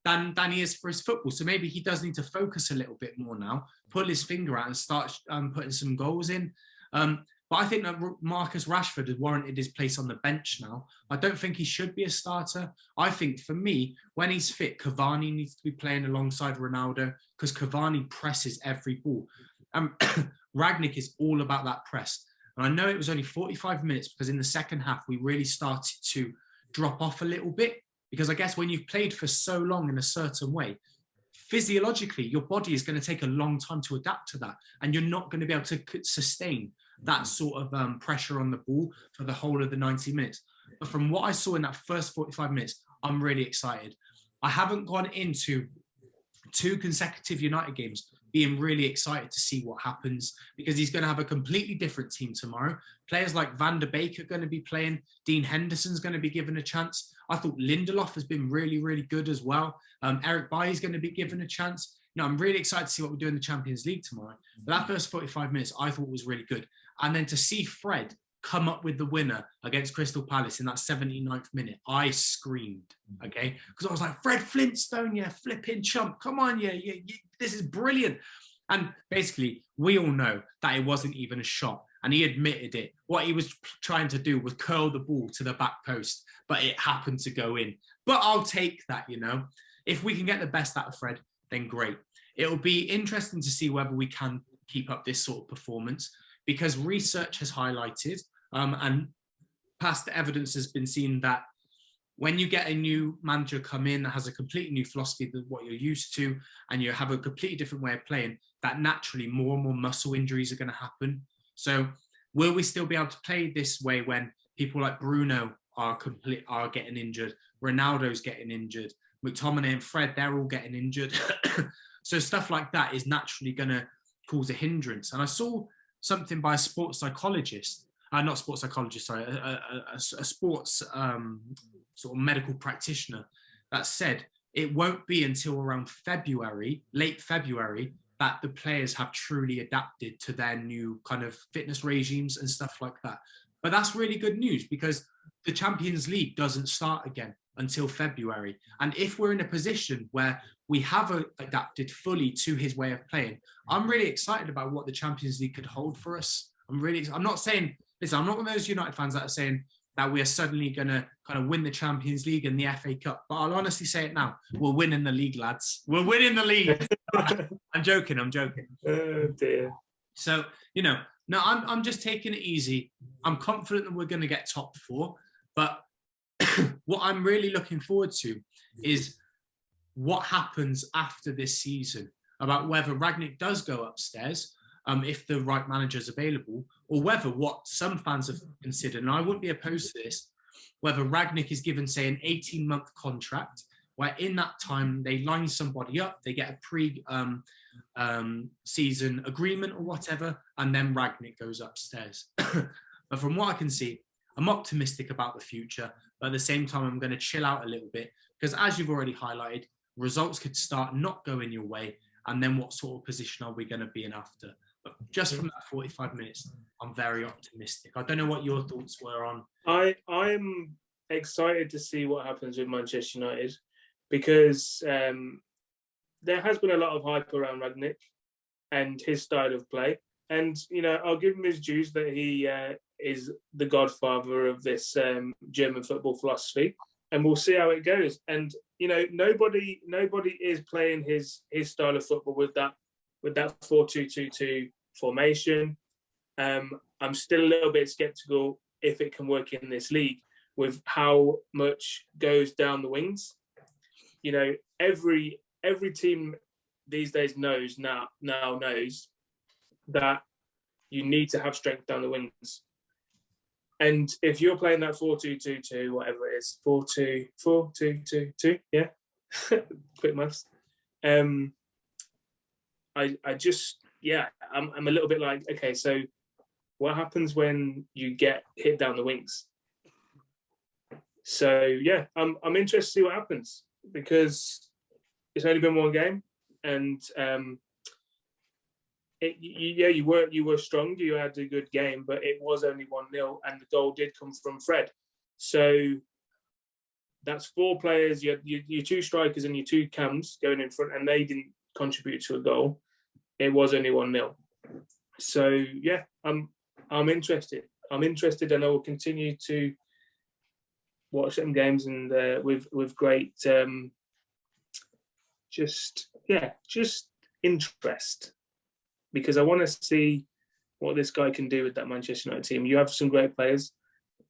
than he is for his football. So maybe he does need to focus a little bit more now, pull his finger out and start putting some goals in. But I think that Marcus Rashford has warranted his place on the bench now. I don't think he should be a starter. I think for me, when he's fit, Cavani needs to be playing alongside Ronaldo because Cavani presses every ball. Rangnick is all about that press. And I know it was only 45 minutes because in the second half, we really started to drop off a little bit because I guess when you've played for so long in a certain way, physiologically, your body is going to take a long time to adapt to that. And you're not going to be able to sustain that sort of pressure on the ball for the whole of the 90 minutes. But from what I saw in that first 45 minutes, I'm really excited. I haven't gone into 2 consecutive United games being really excited to see what happens because he's going to have a completely different team tomorrow. Players like Van der Beek are going to be playing. Dean Henderson's going to be given a chance. I thought Lindelof has been really, really good as well. Eric Bailly's going to be given a chance. You know, I'm really excited to see what we do in the Champions League tomorrow. But that first 45 minutes I thought was really good. And then to see Fred come up with the winner against Crystal Palace in that 79th minute, I screamed, okay? Because I was like, Fred Flintstone, yeah, flipping chump. Come on, yeah, this is brilliant. And basically, we all know that it wasn't even a shot. And he admitted it. What he was trying to do was curl the ball to the back post, but it happened to go in. But I'll take that, you know. If we can get the best out of Fred, then great. It'll be interesting to see whether we can keep up this sort of performance because research has highlighted and past evidence has been seen that when you get a new manager come in that has a completely new philosophy than what you're used to and you have a completely different way of playing, that naturally more and more muscle injuries are going to happen. So will we still be able to play this way when people like Bruno are getting injured, Ronaldo's getting injured, McTominay and Fred, they're all getting injured. So stuff like that is naturally going to cause a hindrance. And I saw something by a sports psychologist, not sports psychologist, sorry, a sports sort of medical practitioner that said it won't be until around February, late February, that the players have truly adapted to their new kind of fitness regimes and stuff like that. But that's really good news because the Champions League doesn't start again until February. And if we're in a position where we have adapted fully to his way of playing, I'm really excited about what the Champions League could hold for us. I'm not saying, listen, I'm not one of those United fans that are saying that we are suddenly going to kind of win the Champions League and the FA Cup. But I'll honestly say it now. We're winning the league, lads. We're winning the league. I'm joking. Oh, dear. So, you know, no, I'm just taking it easy. I'm confident that we're going to get top 4. But what I'm really looking forward to is what happens after this season, about whether Rangnick does go upstairs, if the right manager is available, or whether what some fans have considered, and I wouldn't be opposed to this, whether Rangnick is given, say, an 18-month contract, where in that time they line somebody up, they get a pre-season agreement or whatever, and then Rangnick goes upstairs. But from what I can see, I'm optimistic about the future, but at the same time, I'm going to chill out a little bit, because as you've already highlighted, results could start not going your way, and then what sort of position are we going to be in after? But just from that 45 minutes, I'm very optimistic. I don't know what your thoughts were on. I'm excited to see what happens with Manchester United, because there has been a lot of hype around Rangnick and his style of play. And, you know, I'll give him his dues that he is the godfather of this German football philosophy. And we'll see how it goes. And, you know, nobody is playing his style of football with that 4-2-2-2 formation. I'm still a little bit sceptical if it can work in this league with how much goes down the wings. You know, every team these days knows that you need to have strength down the wings. And if you're playing that 4-2-2-2, whatever it is, 4-2-4-2-2-2, yeah, quick maths. I'm a little bit like, okay, so what happens when you get hit down the wings? So yeah, I'm interested to see what happens, because it's only been one game, and you were strong, you had a good game, but it was only 1-0, and the goal did come from Fred. So that's 4 players, your 2 strikers and your 2 cams going in front, and they didn't contribute to a goal. It was only 1-0. So yeah, I'm interested. I'm interested, and I will continue to watch them games, and with great just interest, because I want to see what this guy can do with that Manchester United team. You have some great players,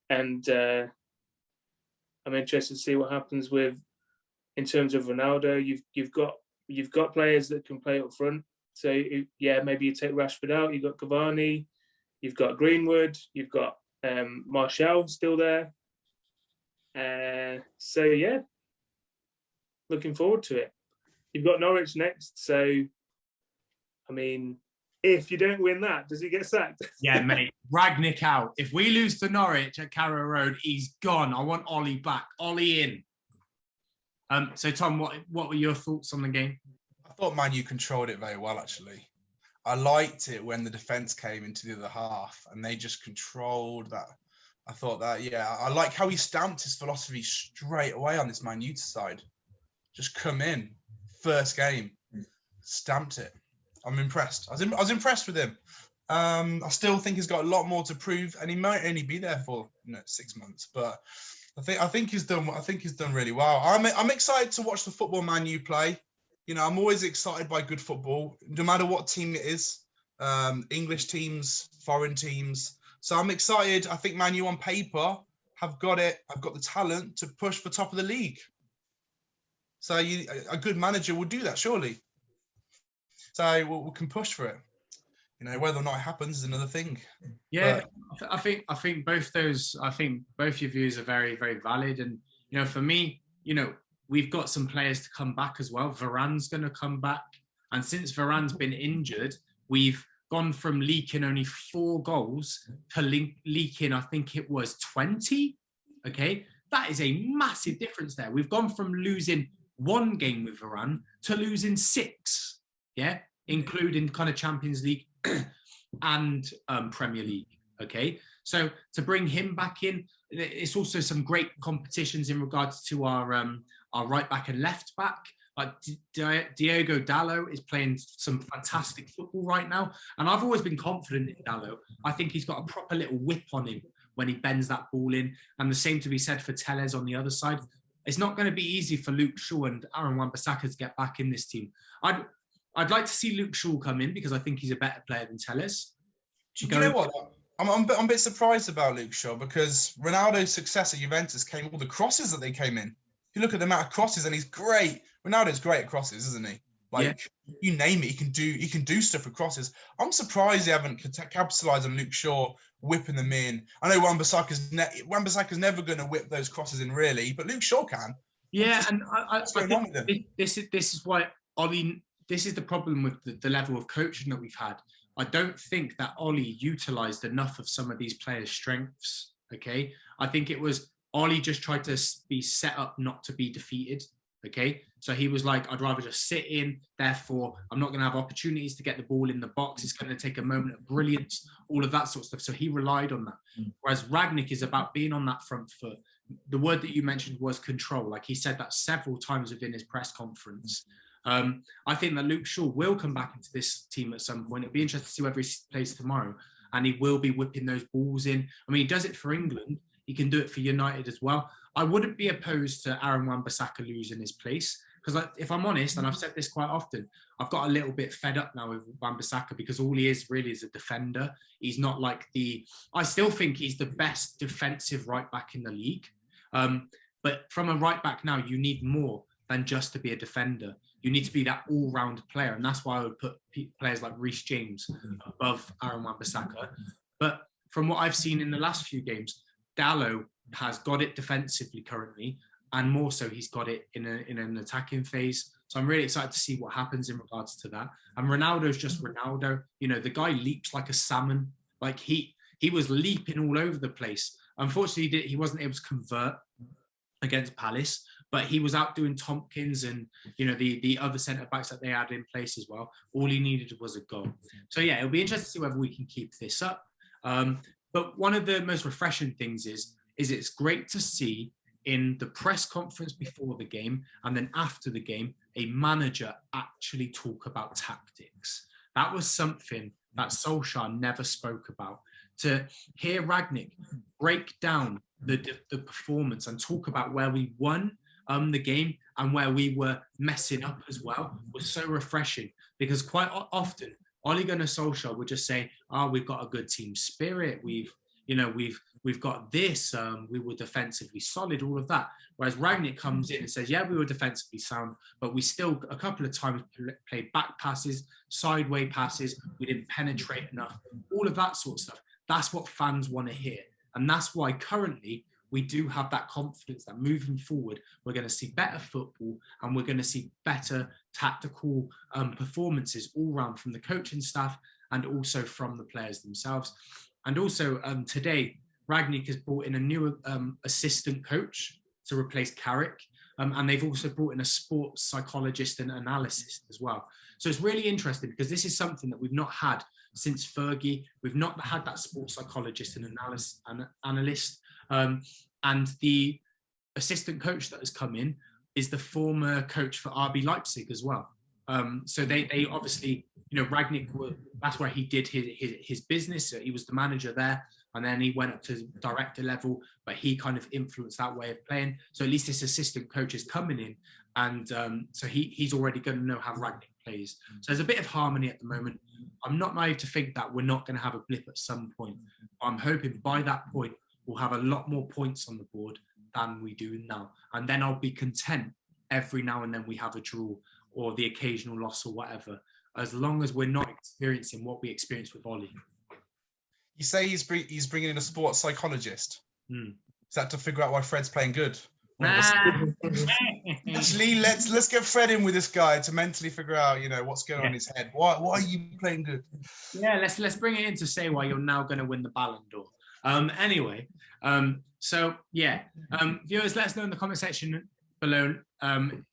and I'm interested to see what happens in terms of Ronaldo. You've got players that can play up front. So yeah, maybe you take Rashford out. You've got Cavani, you've got Greenwood, you've got Martial still there. So yeah, looking forward to it. You've got Norwich next, so I mean, if you don't win that, does he get sacked? Yeah, mate. Rangnick out. If we lose to Norwich at Carrow Road, he's gone. I want Ollie back. Ollie in. So Tom, what were your thoughts on the game? I thought Man U controlled it very well, actually. I liked it when the defence came into the other half and they just controlled that. I thought that, yeah, I like how he stamped his philosophy straight away on this Man U side. Just come in, first game, stamped it. I'm impressed. I was impressed with him. I still think he's got a lot more to prove, and he might only be there for 6 months. But I think he's done. I think he's done really well. I'm excited to watch the football Man U play. You know, I'm always excited by good football, no matter what team it is. English teams, foreign teams. So I'm excited. I think Man U on paper have got it. I've got the talent to push for top of the league. So a good manager will do that, surely. So we can push for it. You know, whether or not it happens is another thing. Yeah, but I think both your views are very, very valid. And you know, for me, you know, we've got some players to come back as well. Varane's going to come back, and since Varane's been injured, we've gone from leaking only 4 goals to leaking, I think it was 20. Okay, that is a massive difference there. We've gone from losing 1 game with Varane to losing 6. Yeah, including kind of Champions League and Premier League. Okay, so to bring him back in, it's also some great competitions in regards to our right back and left back. Like Diogo Dalot is playing some fantastic football right now, and I've always been confident in Dalot. I think he's got a proper little whip on him when he bends that ball in, and the same to be said for Telles on the other side. It's not going to be easy for Luke Shaw and Aaron Wan-Bissaka to get back in this team. I'd like to see Luke Shaw come in because I think he's a better player than Telles. You know what? I'm a bit surprised about Luke Shaw because Ronaldo's success at Juventus came all the crosses that they came in. If you look at the amount of crosses, and he's great. Ronaldo's great at crosses, isn't he? Like you name it, he can do stuff with crosses. I'm surprised they haven't capitalised on Luke Shaw whipping them in. I know Wan-Bissaka's never going to whip those crosses in, really, but Luke Shaw can. Yeah, and I think this is why Ollie. This is the problem with the level of coaching that we've had. I don't think that Ollie utilised enough of some of these players' strengths. Okay, I think it was Ollie just tried to be set up not to be defeated. Okay, so he was like, I'd rather just sit in. Therefore, I'm not going to have opportunities to get the ball in the box. It's going to take a moment of brilliance, all of that sort of stuff. So he relied on that. Whereas Rangnick is about being on that front foot. The word that you mentioned was control. Like he said that several times within his press conference. I think that Luke Shaw will come back into this team at some point. It'll be interesting to see whether he plays tomorrow, and he will be whipping those balls in. I mean, he does it for England. He can do it for United as well. I wouldn't be opposed to Aaron Wan-Bissaka losing his place, because if I'm honest, and I've said this quite often, I've got a little bit fed up now with Wan-Bissaka because all he is really is a defender. He's not like I still think he's the best defensive right back in the league. But from a right back now, you need more than just to be a defender. You need to be that all-round player. And that's why I would put players like Reece James above Aaron Wan-Bissaka. But from what I've seen in the last few games, Dalot has got it defensively currently, and more so he's got it in an attacking phase. So I'm really excited to see what happens in regards to that. And Ronaldo's just Ronaldo. You know, the guy leaps like a salmon. Like he was leaping all over the place. Unfortunately, he wasn't able to convert against Palace, but he was out doing Tompkins and, you know, the other centre-backs that they had in place as well. All he needed was a goal. So, yeah, it'll be interesting to see whether we can keep this up. But one of the most refreshing things is it's great to see in the press conference before the game and then after the game, a manager actually talk about tactics. That was something that Solskjaer never spoke about. To hear Rangnick break down the performance and talk about where we won the game and where we were messing up as well was so refreshing, because quite often Ole Gunnar Solskjaer would just say, we've got a good team spirit, we've got this, we were defensively solid, all of that. Whereas Rangnick comes in and says, yeah, we were defensively sound, but we still a couple of times played back passes, sideway passes, we didn't penetrate enough, all of that sort of stuff. That's what fans want to hear. And that's why currently we do have that confidence that moving forward, we're going to see better football and we're going to see better tactical performances all round from the coaching staff and also from the players themselves. And also today, Rangnick has brought in a new assistant coach to replace Carrick. And they've also brought in a sports psychologist and analyst as well. So it's really interesting because this is something that we've not had since Fergie. We've not had that sports psychologist and analyst. And the assistant coach that has come in is the former coach for RB Leipzig as well. So they obviously, you know, Rangnick, that's where he did his business. He was the manager there. And then he went up to director level, but he kind of influenced that way of playing. So at least this assistant coach is coming in. And so he's already going to know how Rangnick plays. So there's a bit of harmony at the moment. I'm not naive to think that we're not going to have a blip at some point. I'm hoping by that point, we'll have a lot more points on the board than we do now. And then I'll be content every now and then we have a draw or the occasional loss or whatever, as long as we're not experiencing what we experienced with Ollie. You say he's bringing in a sports psychologist. Is that to figure out why Fred's playing good? Actually, let's get Fred in with this guy to mentally figure out, you know, what's going on in his head. Why are you playing good? Yeah, let's bring it in to say why you're now going to win the Ballon d'Or. Anyway, so yeah, viewers, let us know in the comment section below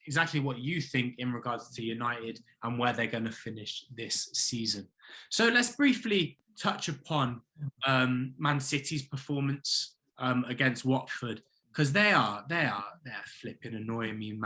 exactly what you think in regards to United and where they're going to finish this season. So let's briefly touch upon Man City's performance against Watford, because they're flipping annoying me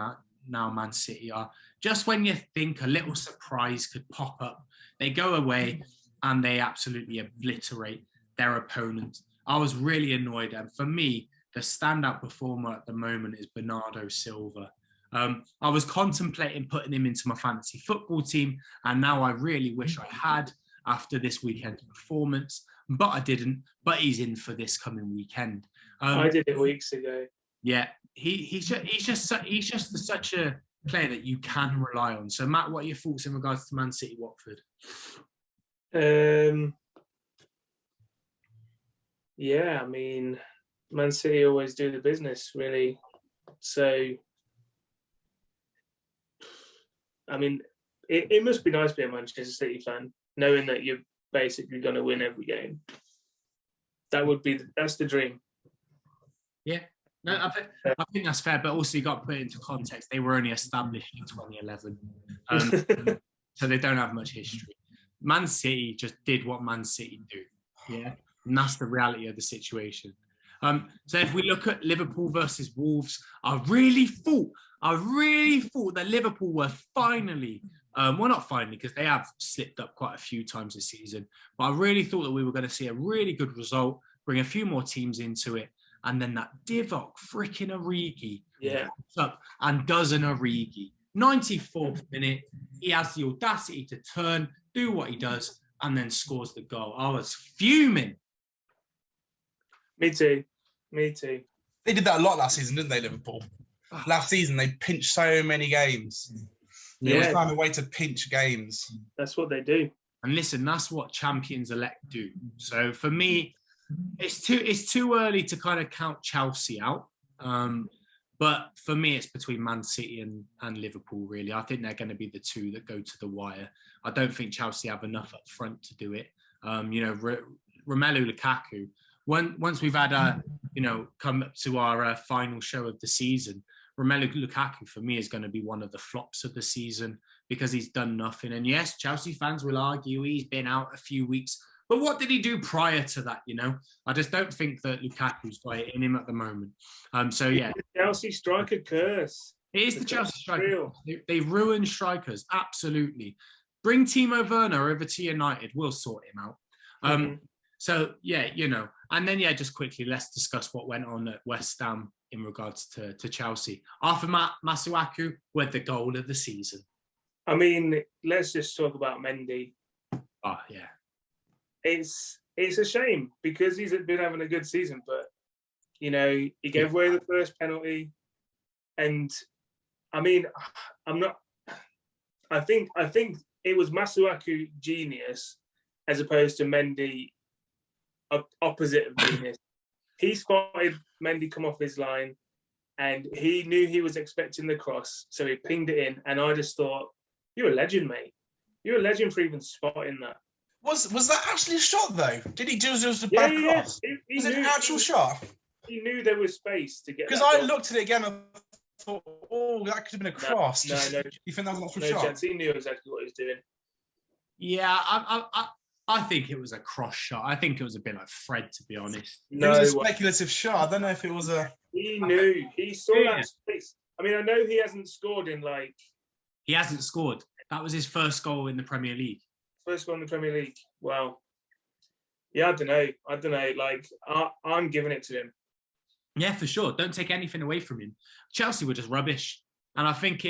now. Man City are. Just when you think a little surprise could pop up, they go away and they absolutely obliterate their opponent. I was really annoyed, and for me, the standout performer at the moment is Bernardo Silva. I was contemplating putting him into my fantasy football team, and now I really wish I had after this weekend's performance, but I didn't. But he's in for this coming weekend. I did it weeks ago. Yeah, he's just such a player that you can rely on. So, Matt, what are your thoughts in regards to Man City, Watford? Yeah, I mean, Man City always do the business, really. So, I mean, it must be nice being a Manchester City fan, knowing that you're basically going to win every game. That's the dream. Yeah. No, I think that's fair, but also you got to put it into context. They were only established in 2011, so they don't have much history. Man City just did what Man City do, yeah, and that's the reality of the situation. So if we look at Liverpool versus Wolves, I really thought that Liverpool were finally, well, not finally, because they have slipped up quite a few times this season, but I really thought that we were going to see a really good result, bring a few more teams into it. And then that Divock freaking Origi pops up and does an Origi. 94th minute, he has the audacity to turn, do what he does, and then scores the goal. I was fuming. Me too. They did that a lot last season, didn't they, Liverpool? Last season, they pinched so many games. They always found a way to pinch games. That's what they do. And listen, that's what champions-elect do. So for me, it's too early to kind of count Chelsea out. But for me, it's between Man City and Liverpool, really. I think they're going to be the two that go to the wire. I don't think Chelsea have enough up front to do it. Romelu Lukaku, once we've had, come up to our final show of the season, Romelu Lukaku, for me, is going to be one of the flops of the season because he's done nothing. And yes, Chelsea fans will argue he's been out a few weeks. But what did he do prior to that, I just don't think that Lukaku's got it in him at the moment. So, yeah. The Chelsea striker curse. It is the Chelsea striker. They ruin strikers, absolutely. Bring Timo Werner over to United. We'll sort him out. So, yeah, And then, just quickly, let's discuss what went on at West Ham in regards to Chelsea. Arthur Masuaku with the goal of the season. I mean, let's just talk about Mendy. Oh, yeah. It's a shame because he's been having a good season, but he gave away the first penalty, and I mean, I think it was Masuaku genius as opposed to Mendy opposite of genius. He spotted Mendy come off his line, and he knew he was expecting the cross, so he pinged it in, and I just thought, "You're a legend, mate. You're a legend for even spotting that." Was that actually a shot though? Did he do just a bad cross? Was it an actual shot? He knew there was space to get. Because I looked at it again and thought, "Oh, that could have been a cross." No. You think that was an actual shot? Chance. He knew exactly what he was doing. Yeah, I think it was a cross shot. I think it was a bit like Fred, to be honest. It was a speculative shot. I don't know if it was a. He knew. He saw that space. I mean, I know he hasn't scored in like. He hasn't scored. That was his first goal in the Premier League. First goal in the Premier League. Wow. Yeah, I don't know. Like, I'm giving it to him. Yeah, for sure. Don't take anything away from him. Chelsea were just rubbish. And I think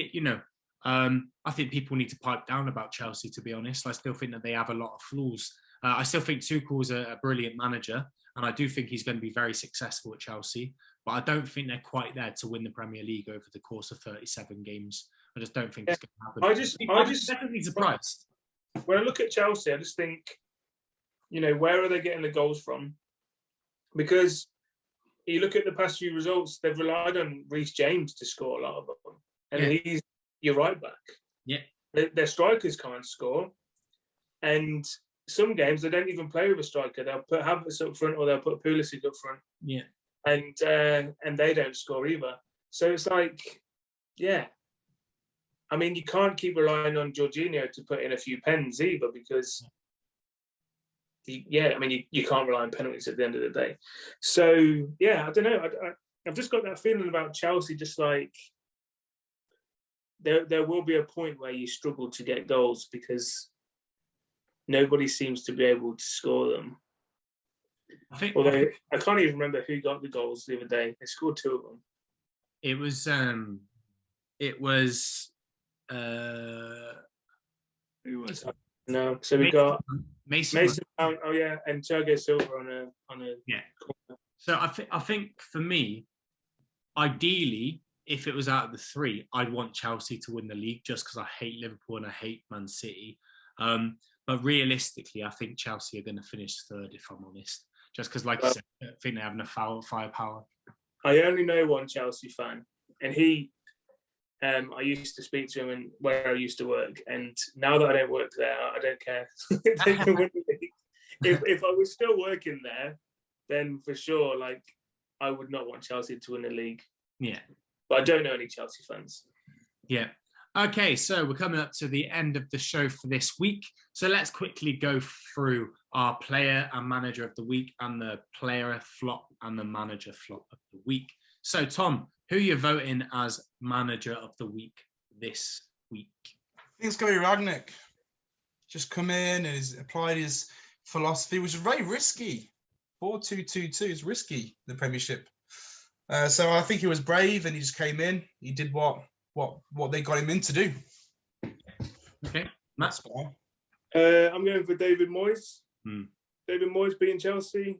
I think people need to pipe down about Chelsea, to be honest. I still think that they have a lot of flaws. I still think Tuchel's a brilliant manager. And I do think he's going to be very successful at Chelsea. But I don't think they're quite there to win the Premier League over the course of 37 games. I just don't think it's going to happen. I just definitely surprised. When I look at Chelsea, I just think, where are they getting the goals from? Because you look at the past few results, they've relied on Reece James to score a lot of them. And he's your right back. Yeah. Their strikers can't score. And some games, they don't even play with a striker. They'll put Havertz up front or they'll put Pulisic up front. Yeah. And they don't score either. So it's like, yeah. I mean, you can't keep relying on Jorginho to put in a few pens either because, you can't rely on penalties at the end of the day. So, yeah, I don't know. I've just got that feeling about Chelsea, just like there will be a point where you struggle to get goals because nobody seems to be able to score them. Although I can't even remember who got the goals the other day. They scored two of them. It was who was it? No, so we got Mason Mount, and Thiago Silva on a yeah. So I think for me, ideally, if it was out of the three, I'd want Chelsea to win the league just because I hate Liverpool and I hate Man City. But realistically, I think Chelsea are going to finish third, if I'm honest. Just because, like you said, I think they have enough firepower. I only know one Chelsea fan, and I used to speak to him where I used to work, and now that I don't work there, I don't care. If I was still working there, then for sure, like, I would not want Chelsea to win the league. Yeah. But I don't know any Chelsea fans. Yeah. Okay, so we're coming up to the end of the show for this week. So let's quickly go through our player and manager of the week and the player flop and the manager flop of the week. So, Tom, who are you voting as manager of the week this week? I think it's going to be Rangnick. Just come in and he's applied his philosophy, which is very risky. 4-2-2-2 is risky, the Premiership. So I think he was brave and he just came in. He did what they got him in to do. Okay, Matt. I'm going for David Moyes. David Moyes beating Chelsea,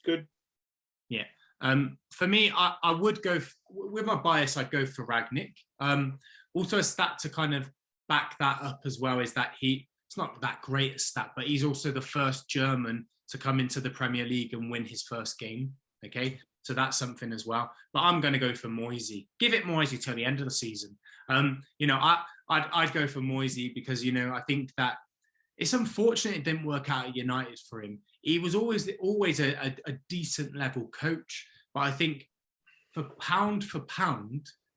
good. Yeah. For me, I would go with my bias. I'd go for Rangnick. Also, a stat to kind of back that up as well is that it's not that great a stat, but he's also the first German to come into the Premier League and win his first game. Okay, so that's something as well. But I'm going to go for Moisey. Give it Moisey till the end of the season. I'd go for Moisey because I think that it's unfortunate it didn't work out at United for him. He was always a decent level coach, but I think for pound,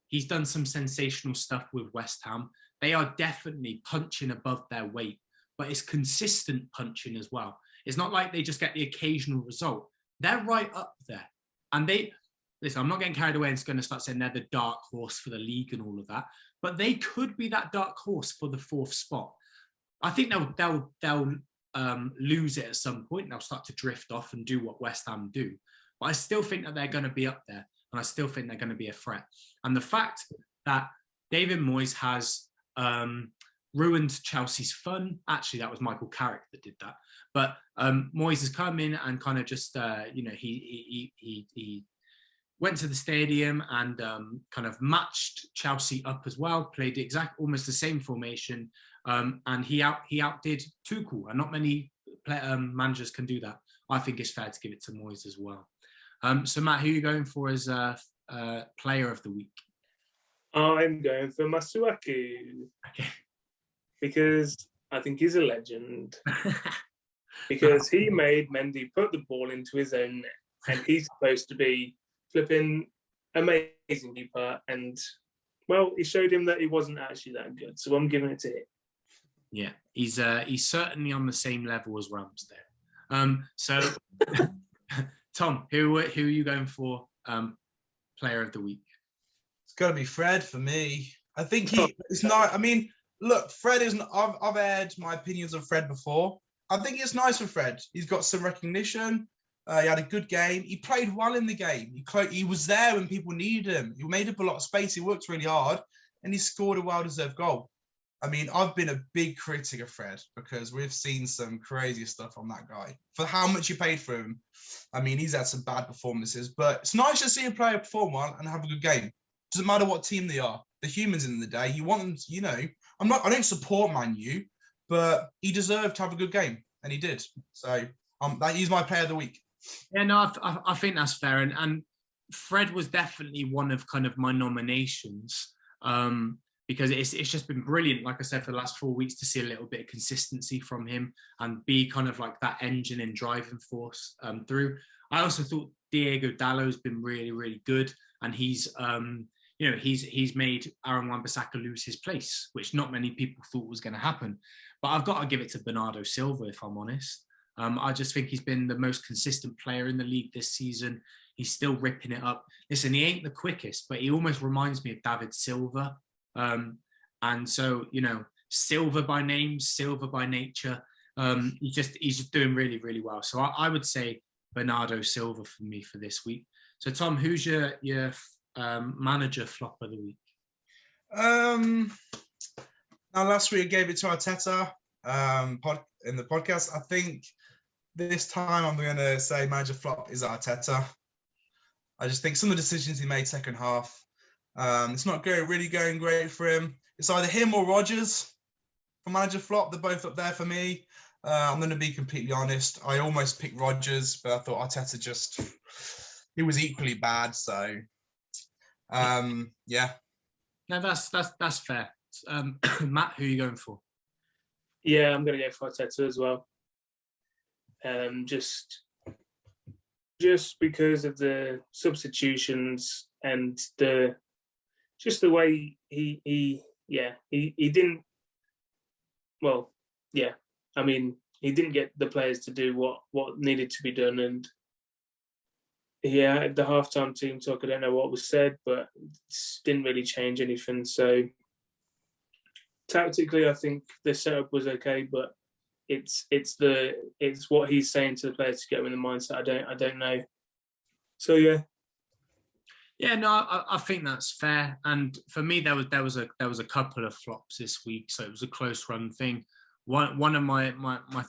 he's done some sensational stuff with West Ham. They are definitely punching above their weight, but it's consistent punching as well. It's not like they just get the occasional result. They're right up there. And listen, I'm not getting carried away and going to start saying they're the dark horse for the league and all of that, but they could be that dark horse for the fourth spot. I think they'll lose it at some point. They'll start to drift off and do what West Ham do. But I still think that they're going to be up there, and I still think they're going to be a threat. And the fact that David Moyes has ruined Chelsea's fun. Actually, that was Michael Carrick that did that. But Moyes has come in and kind of just, he went to the stadium and kind of matched Chelsea up as well, played almost the same formation, and he outdid Tuchel, and not many managers can do that. I think it's fair to give it to Moyes as well. So Matt, who are you going for as player of the week? I'm going for Masuaku. Okay. Because I think he's a legend. Because he made Mendy put the ball into his own net, and he's supposed to be flipping amazing keeper, and well, he showed him that he wasn't actually that good. So I'm giving it to him. Yeah, he's certainly on the same level as Ramsdale. So Tom, who are you going for player of the week? It's got to be Fred for me. I think it's not. I mean, look, Fred isn't. I've aired my opinions on Fred before. I think it's nice for Fred. He's got some recognition. He had a good game. He played well in the game. He was there when people needed him. He made up a lot of space. He worked really hard, and he scored a well-deserved goal. I mean, I've been a big critic of Fred because we've seen some crazy stuff on that guy. For how much you paid for him, I mean, he's had some bad performances, but it's nice to see a player perform well and have a good game. Doesn't matter what team they are. The humans in the day, you want them to, I don't support Man U, but he deserved to have a good game, and he did. So he's my player of the week. Yeah, no, I think that's fair. And Fred was definitely one of kind of my nominations because it's just been brilliant, like I said, for the last 4 weeks to see a little bit of consistency from him and be kind of like that engine and driving force through. I also thought Diego Dalot's been really, really good. And he's made Aaron Wan-Bissaka lose his place, which not many people thought was going to happen. But I've got to give it to Bernardo Silva, if I'm honest. I just think he's been the most consistent player in the league this season. He's still ripping it up. Listen, he ain't the quickest, but he almost reminds me of David Silva. And so, Silva by name, Silva by nature. He's just doing really, really well. So I would say Bernardo Silva for me for this week. So Tom, who's your manager flop of the week? Now last week I gave it to Arteta in the podcast. I think this time I'm going to say manager flop is Arteta. I just think some of the decisions he made second half, It's not really going great for him. It's either him or Rodgers for manager flop. They're both up there for me. I'm going to be completely honest. I almost picked Rodgers, but I thought Arteta he was equally bad. So, yeah. No, that's fair. Matt, who are you going for? Yeah, I'm going to go for Arteta as well. Just because of the substitutions and the way he didn't. Well, yeah. I mean, he didn't get the players to do what needed to be done, and yeah, the halftime team talk. I don't know what was said, but it didn't really change anything. So tactically, I think the setup was okay, but it's what he's saying to the players to get them in the mindset. I don't know. So yeah. Yeah, no, I think that's fair. And for me, there was a couple of flops this week, so it was a close run thing. One of my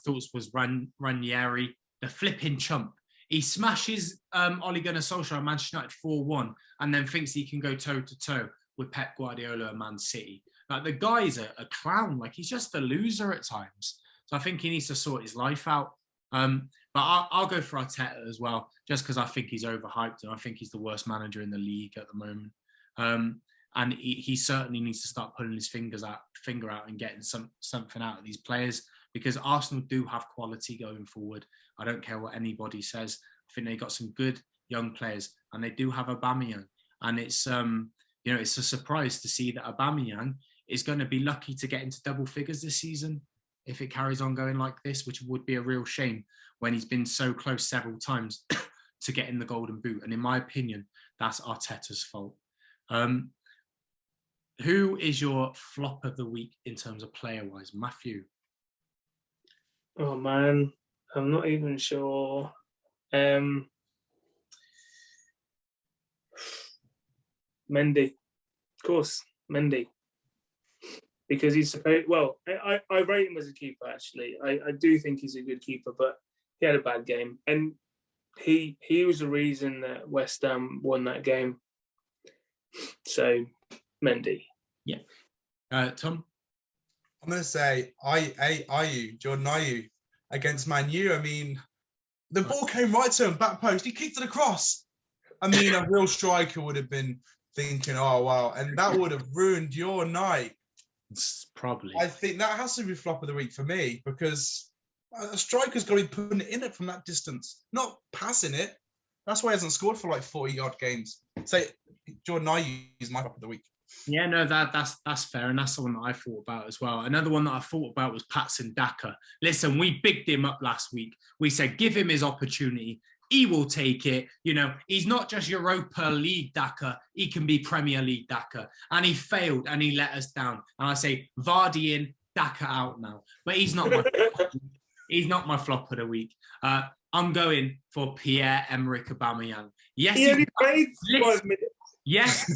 thoughts was Ranieri, the flipping chump. He smashes Ole Gunnar Solskjaer at Manchester United 4-1, and then thinks he can go toe to toe with Pep Guardiola and Man City. Like, the guy's a clown. Like, he's just a loser at times. So I think he needs to sort his life out. But I'll go for Arteta as well, just because I think he's overhyped and I think he's the worst manager in the league at the moment. And he certainly needs to start pulling his finger out and getting something out of these players, because Arsenal do have quality going forward. I don't care what anybody says. I think they got some good young players, and they do have Aubameyang. And it's it's a surprise to see that Aubameyang is going to be lucky to get into double figures this season if it carries on going like this, which would be a real shame when he's been so close several times to getting the golden boot. And in my opinion, that's Arteta's fault. Who is your flop of the week in terms of player-wise? Matthew? Oh, man. I'm not even sure. Mendy. Of course, Mendy. Because he's supposed... Well, I rate him as a keeper, actually. I do think he's a good keeper, but he had a bad game. And he was the reason that West Ham won that game. So, Mendy. Yeah. Tom? I'm going to say Jordan Ayew against Man U. I mean, the ball came right to him, back post. He kicked it across. I mean, a real striker would have been thinking, oh, wow. And that would have ruined your night. It's probably. I think that has to be flop of the week for me, because a striker's got to be putting it in it from that distance, not passing it. That's why he hasn't scored for like 40-odd games. Say Jordan Ayew is my flop of the week. Yeah, no, that's fair, and that's the one that I thought about as well. Another one that I thought about was Patson Daka. Listen, we bigged him up last week. We said, give him his opportunity. He will take it. You know, he's not just Europa League Daka. He can be Premier League Daka. And he failed, and he let us down. And I say, Vardy in, Daka out now. But he's not my flop of the week. I'm going for Pierre-Emerick Aubameyang. Yes, he only played 5 minutes. Yes, he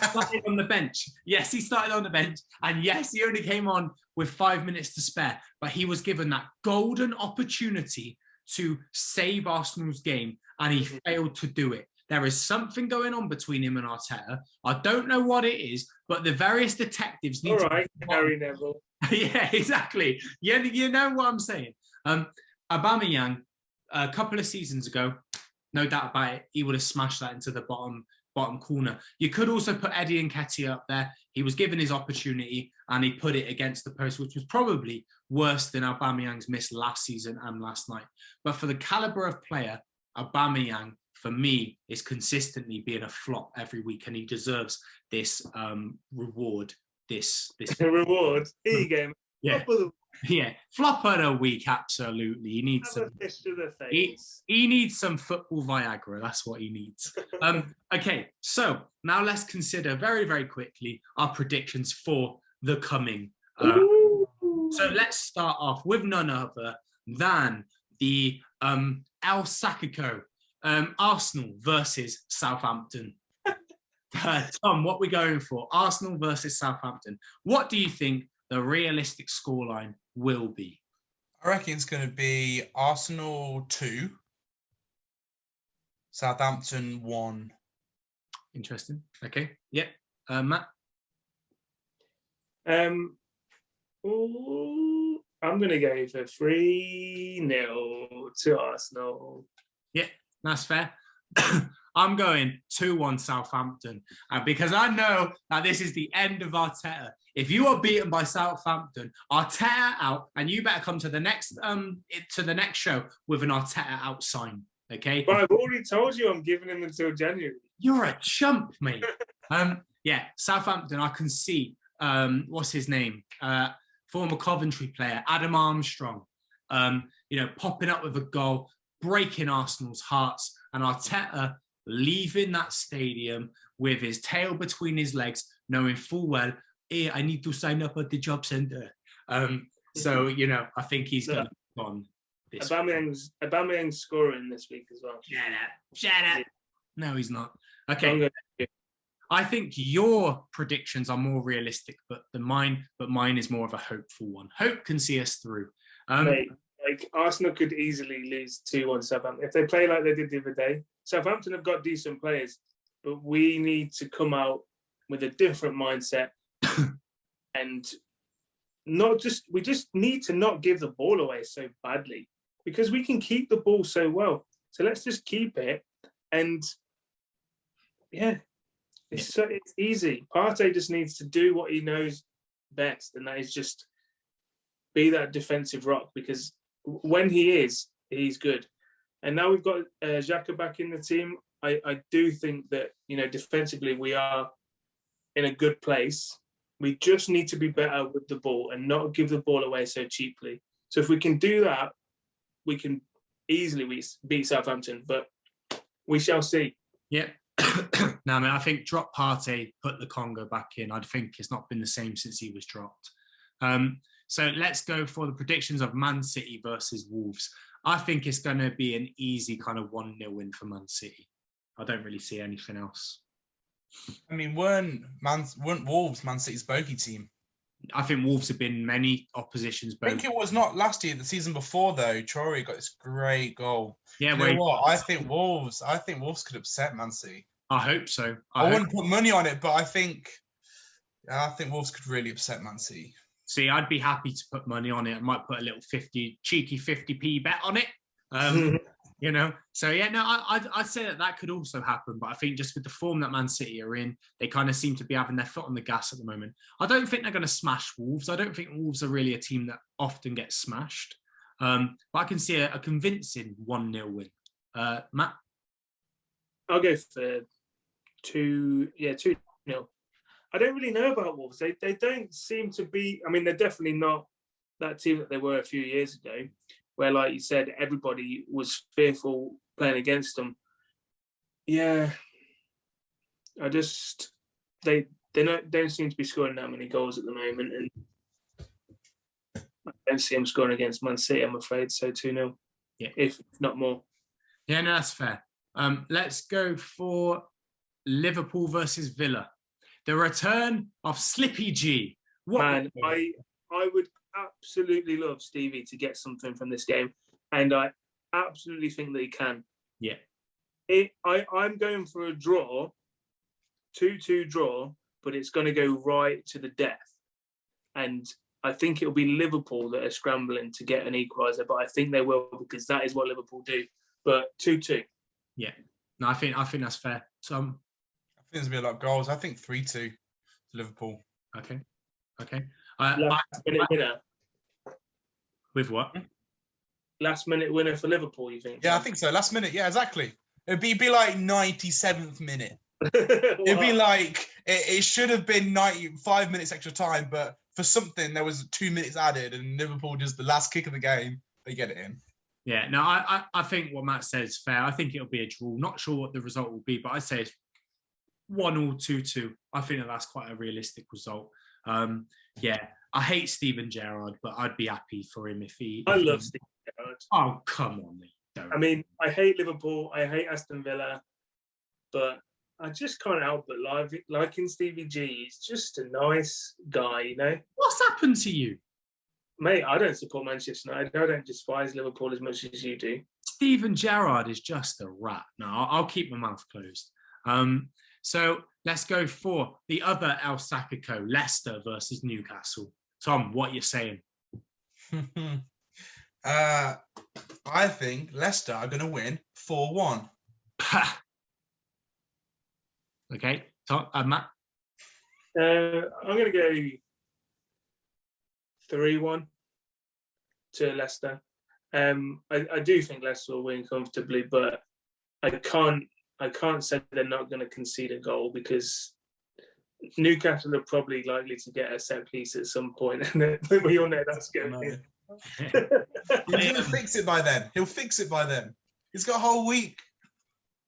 started on the bench. Yes, he started on the bench. And yes, he only came on with 5 minutes to spare. But he was given that golden opportunity to save Arsenal's game, and he failed to do it. There is something going on between him and Arteta. I don't know what it is, but the various detectives need to... All right, Harry Neville. Yeah, exactly. Yeah, you know what I'm saying. Aubameyang, a couple of seasons ago, no doubt about it, he would have smashed that into the bottom corner. You could also put Eddie Nketiah up there. He was given his opportunity and he put it against the post, which was probably worse than Aubameyang's miss last season and last night. But for the caliber of player, Aubameyang, for me, is consistently being a flop every week, and he deserves this reward. This reward. Here you go. Yeah. Yeah, flop of the week, absolutely. He needs some. Fist to the face. He needs some football Viagra. That's what he needs. Okay, so now let's consider very, very quickly our predictions for the coming. So let's start off with none other than the El Sacico, Arsenal versus Southampton. Tom, what are we going for? Arsenal versus Southampton. What do you think the realistic scoreline will be? I reckon it's going to be Arsenal 2, Southampton 1. Interesting. Okay. Yep. Matt? I'm going to go for 3-0 to Arsenal. Yeah, that's fair. I'm going 2-1 Southampton because I know that this is the end of Arteta. If you are beaten by Southampton, Arteta out, and you better come to the next show with an Arteta out sign. Okay. But I've already told you I'm giving him until January. You're a chump, mate. Yeah, Southampton. I can see. What's his name? Former Coventry player Adam Armstrong. Popping up with a goal, breaking Arsenal's hearts, and Arteta leaving that stadium with his tail between his legs, knowing full well, hey, I need to sign up at the job centre. So, I think he's going to be on this. Aubameyang's scoring this week as well. Shut up. No, he's not. Okay. I think your predictions are more realistic, but mine is more of a hopeful one. Hope can see us through. Mate, Arsenal could easily lose 2-1 Southampton if they play like they did the other day. Southampton have got decent players, but we need to come out with a different mindset, and we just need to not give the ball away so badly, because we can keep the ball so well. So let's just keep it, and it's easy. Partey just needs to do what he knows best, and that is just be that defensive rock, because when he's good. And now we've got Xhaka back in the team. I do think that, defensively we are in a good place. We just need to be better with the ball and not give the ball away so cheaply. So if we can do that, we can easily beat Southampton, but we shall see. Yeah. Now, I think drop Partey, put the Congo back in. I think it's not been the same since he was dropped. So let's go for the predictions of Man City versus Wolves. I think it's going to be an easy kind of 1-0 win for Man City. I don't really see anything else. I mean, weren't Wolves Man City's bogey team? I think Wolves have been many oppositions. I think it was not last year, the season before though. Traore got this great goal. Yeah, you know what? I think Wolves could upset Man City. I hope so. I wouldn't put money on it, but I think Wolves could really upset Man City. See, I'd be happy to put money on it. I might put a little cheeky 50p bet on it. So yeah, no, I'd say that could also happen. But I think just with the form that Man City are in, they kind of seem to be having their foot on the gas at the moment. I don't think they're going to smash Wolves. I don't think Wolves are really a team that often gets smashed. But I can see a convincing 1-0 win. Matt? I'll go for 2-0. I don't really know about Wolves. They don't seem to be... I mean, they're definitely not that team that they were a few years ago, where, like you said, everybody was fearful playing against them. Yeah. They don't seem to be scoring that many goals at the moment, and I don't see them scoring against Man City, I'm afraid, so 2-0, if not more. Yeah, no, that's fair. Let's go for Liverpool versus Villa. The return of Slippy G. Man, I would absolutely love Stevie to get something from this game, and I absolutely think that he can. Yeah. I'm going for a draw, 2-2 draw, but it's going to go right to the death. And I think it'll be Liverpool that are scrambling to get an equaliser, but I think they will, because that is what Liverpool do. But 2-2. Yeah. No, I think that's fair. So I think there's going to be a lot of goals. I think 3-2 to Liverpool. Okay. Last minute winner. With what? Last minute winner for Liverpool, you think? Yeah, I think so. Last minute. Yeah, exactly. It'd be like 97th minute. It'd be like, it should have been 95 minutes extra time, but for something, there was 2 minutes added, and Liverpool just the last kick of the game, they get it in. Yeah, no, I think what Matt said is fair. I think it'll be a draw. Not sure what the result will be, but I'd say it's 1-2, 2-2. I think that's quite a realistic result. Yeah, I hate Steven Gerrard, but I'd be happy for him if he... I love Steven Gerrard. Oh, come on, mate. Don't. I mean, I hate Liverpool. I hate Aston Villa. But I just can't help but liking Stevie G. He's just a nice guy, you know? What's happened to you? Mate, I don't support Manchester United. I don't despise Liverpool as much as you do. Steven Gerrard is just a rat. No, I'll keep my mouth closed. So let's go for the other El Sacico, Leicester versus Newcastle. Tom, what you saying? I think Leicester are going to win 4-1. Okay, Tom, Matt? I'm going to go 3-1 to Leicester. I do think Leicester will win comfortably, but I can't say they're not going to concede a goal, because Newcastle are probably likely to get a set piece at some point, and we all know that's going to He's going to fix it by then. He'll fix it by then. He's got a whole week.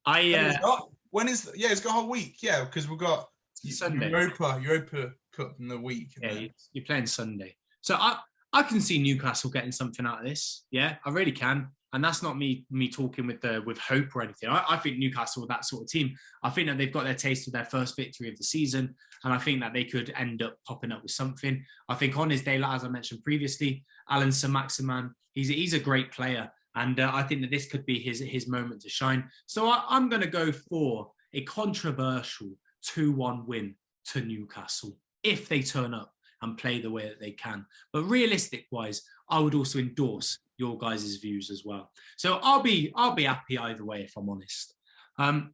When is he's got a whole week. Yeah, because we've got Sunday. Europa Cup in the week. Yeah, you're playing Sunday. So I can see Newcastle getting something out of this. Yeah, I really can. And that's not me talking with hope or anything. I think Newcastle are that sort of team. I think that they've got their taste of their first victory of the season, and I think that they could end up popping up with something. I think on his day, as I mentioned previously, Alan Saint-Maximin, he's a great player, and I think that this could be his moment to shine. So I'm going to go for a controversial 2-1 win to Newcastle if they turn up and play the way that they can. But realistic-wise, I would also endorse your guys' views as well. So I'll be happy either way, if I'm honest. And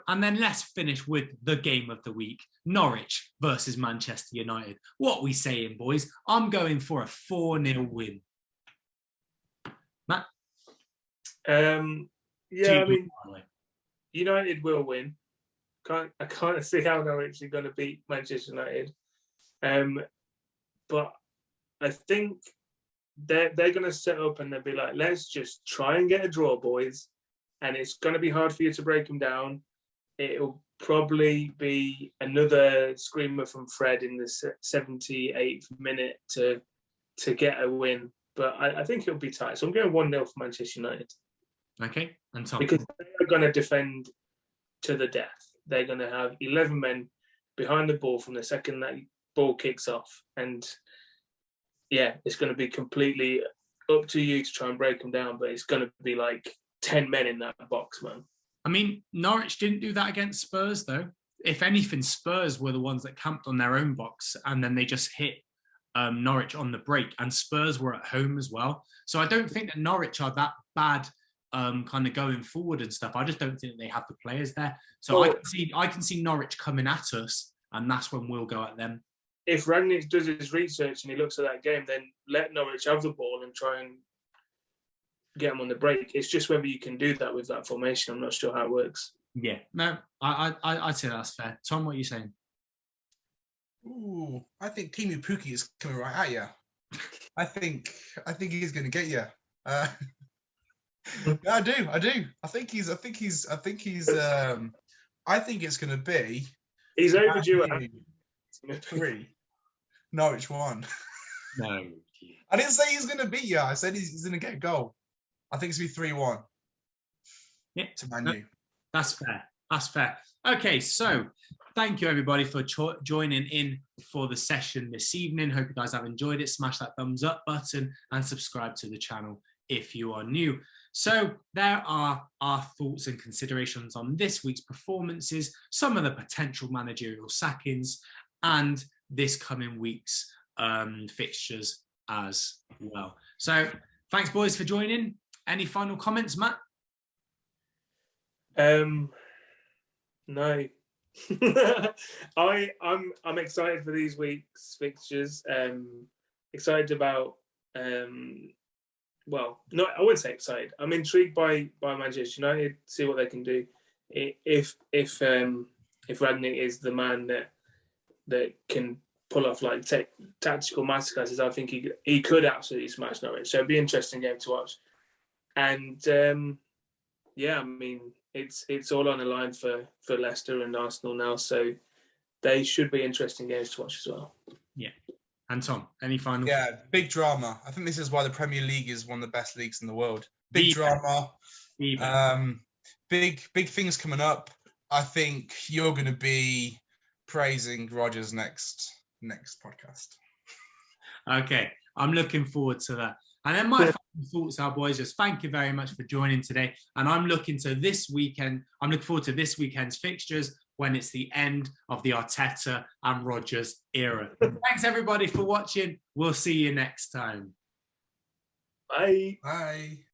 then let's finish with the game of the week: Norwich versus Manchester United. What we saying, boys? I'm going for a 4-0 win. Matt? I mean, United will win. I can't see how Norwich are going to beat Manchester United. But I think they're going to set up and they'll be like, let's just try and get a draw, boys. And it's going to be hard for you to break them down. It'll probably be another screamer from Fred in the 78th minute to get a win. But I think it'll be tight. So I'm going 1-0 for Manchester United. Okay. And Tom? Because they're going to defend to the death. They're going to have 11 men behind the ball from the second that ball kicks off. And yeah, it's going to be completely up to you to try and break them down, but it's going to be like 10 men in that box, man. I mean, Norwich didn't do that against Spurs, though. If anything, Spurs were the ones that camped on their own box, and then they just hit Norwich on the break, and Spurs were at home as well. So I don't think that Norwich are that bad kind of going forward and stuff. I just don't think that they have the players there. So I can see Norwich coming at us, and that's when we'll go at them. If Rangnick does his research and he looks at that game, then let Norwich have the ball and try and get them on the break. It's just whether you can do that with that formation. I'm not sure how it works. Yeah, no, I'd say that's fair. Tom, what are you saying? Ooh, I think Timu Pukki is coming right at you. I think he's going to get you. I do. I think it's going to be. He's overdue. 3. Norwich 1. No. I didn't say he's going to beat you. I said he's going to get a goal. I think it's going to be 3-1. Yeah. To Man U. That's fair. Okay, so thank you everybody for joining in for the session this evening. Hope you guys have enjoyed it. Smash that thumbs up button and subscribe to the channel if you are new. So there are our thoughts and considerations on this week's performances, some of the potential managerial sackings, and this coming week's fixtures as well. So thanks, boys, for joining. Any final comments, Matt? No. I'm excited for these week's fixtures. Excited about well, no, I wouldn't say excited. I'm intrigued by Manchester United, see what they can do. If Rangnick is the man that can pull off like tactical masterclasses, I think he could absolutely smash Norwich. So it'd be an interesting game to watch. And yeah, I mean, it's all on the line for Leicester and Arsenal now, so they should be interesting games to watch as well. Yeah. And Tom, any final? Yeah, big drama. I think this is why the Premier League is one of the best leagues in the world. Big drama. Big things coming up. I think you're going to be praising Rodgers next podcast. Okay, I'm looking forward to that. And then my final thoughts are, boys, just thank you very much for joining today. And I'm looking forward to this weekend's fixtures, when it's the end of the Arteta and Rodgers era. Thanks everybody for watching. We'll see you next time. Bye. Bye.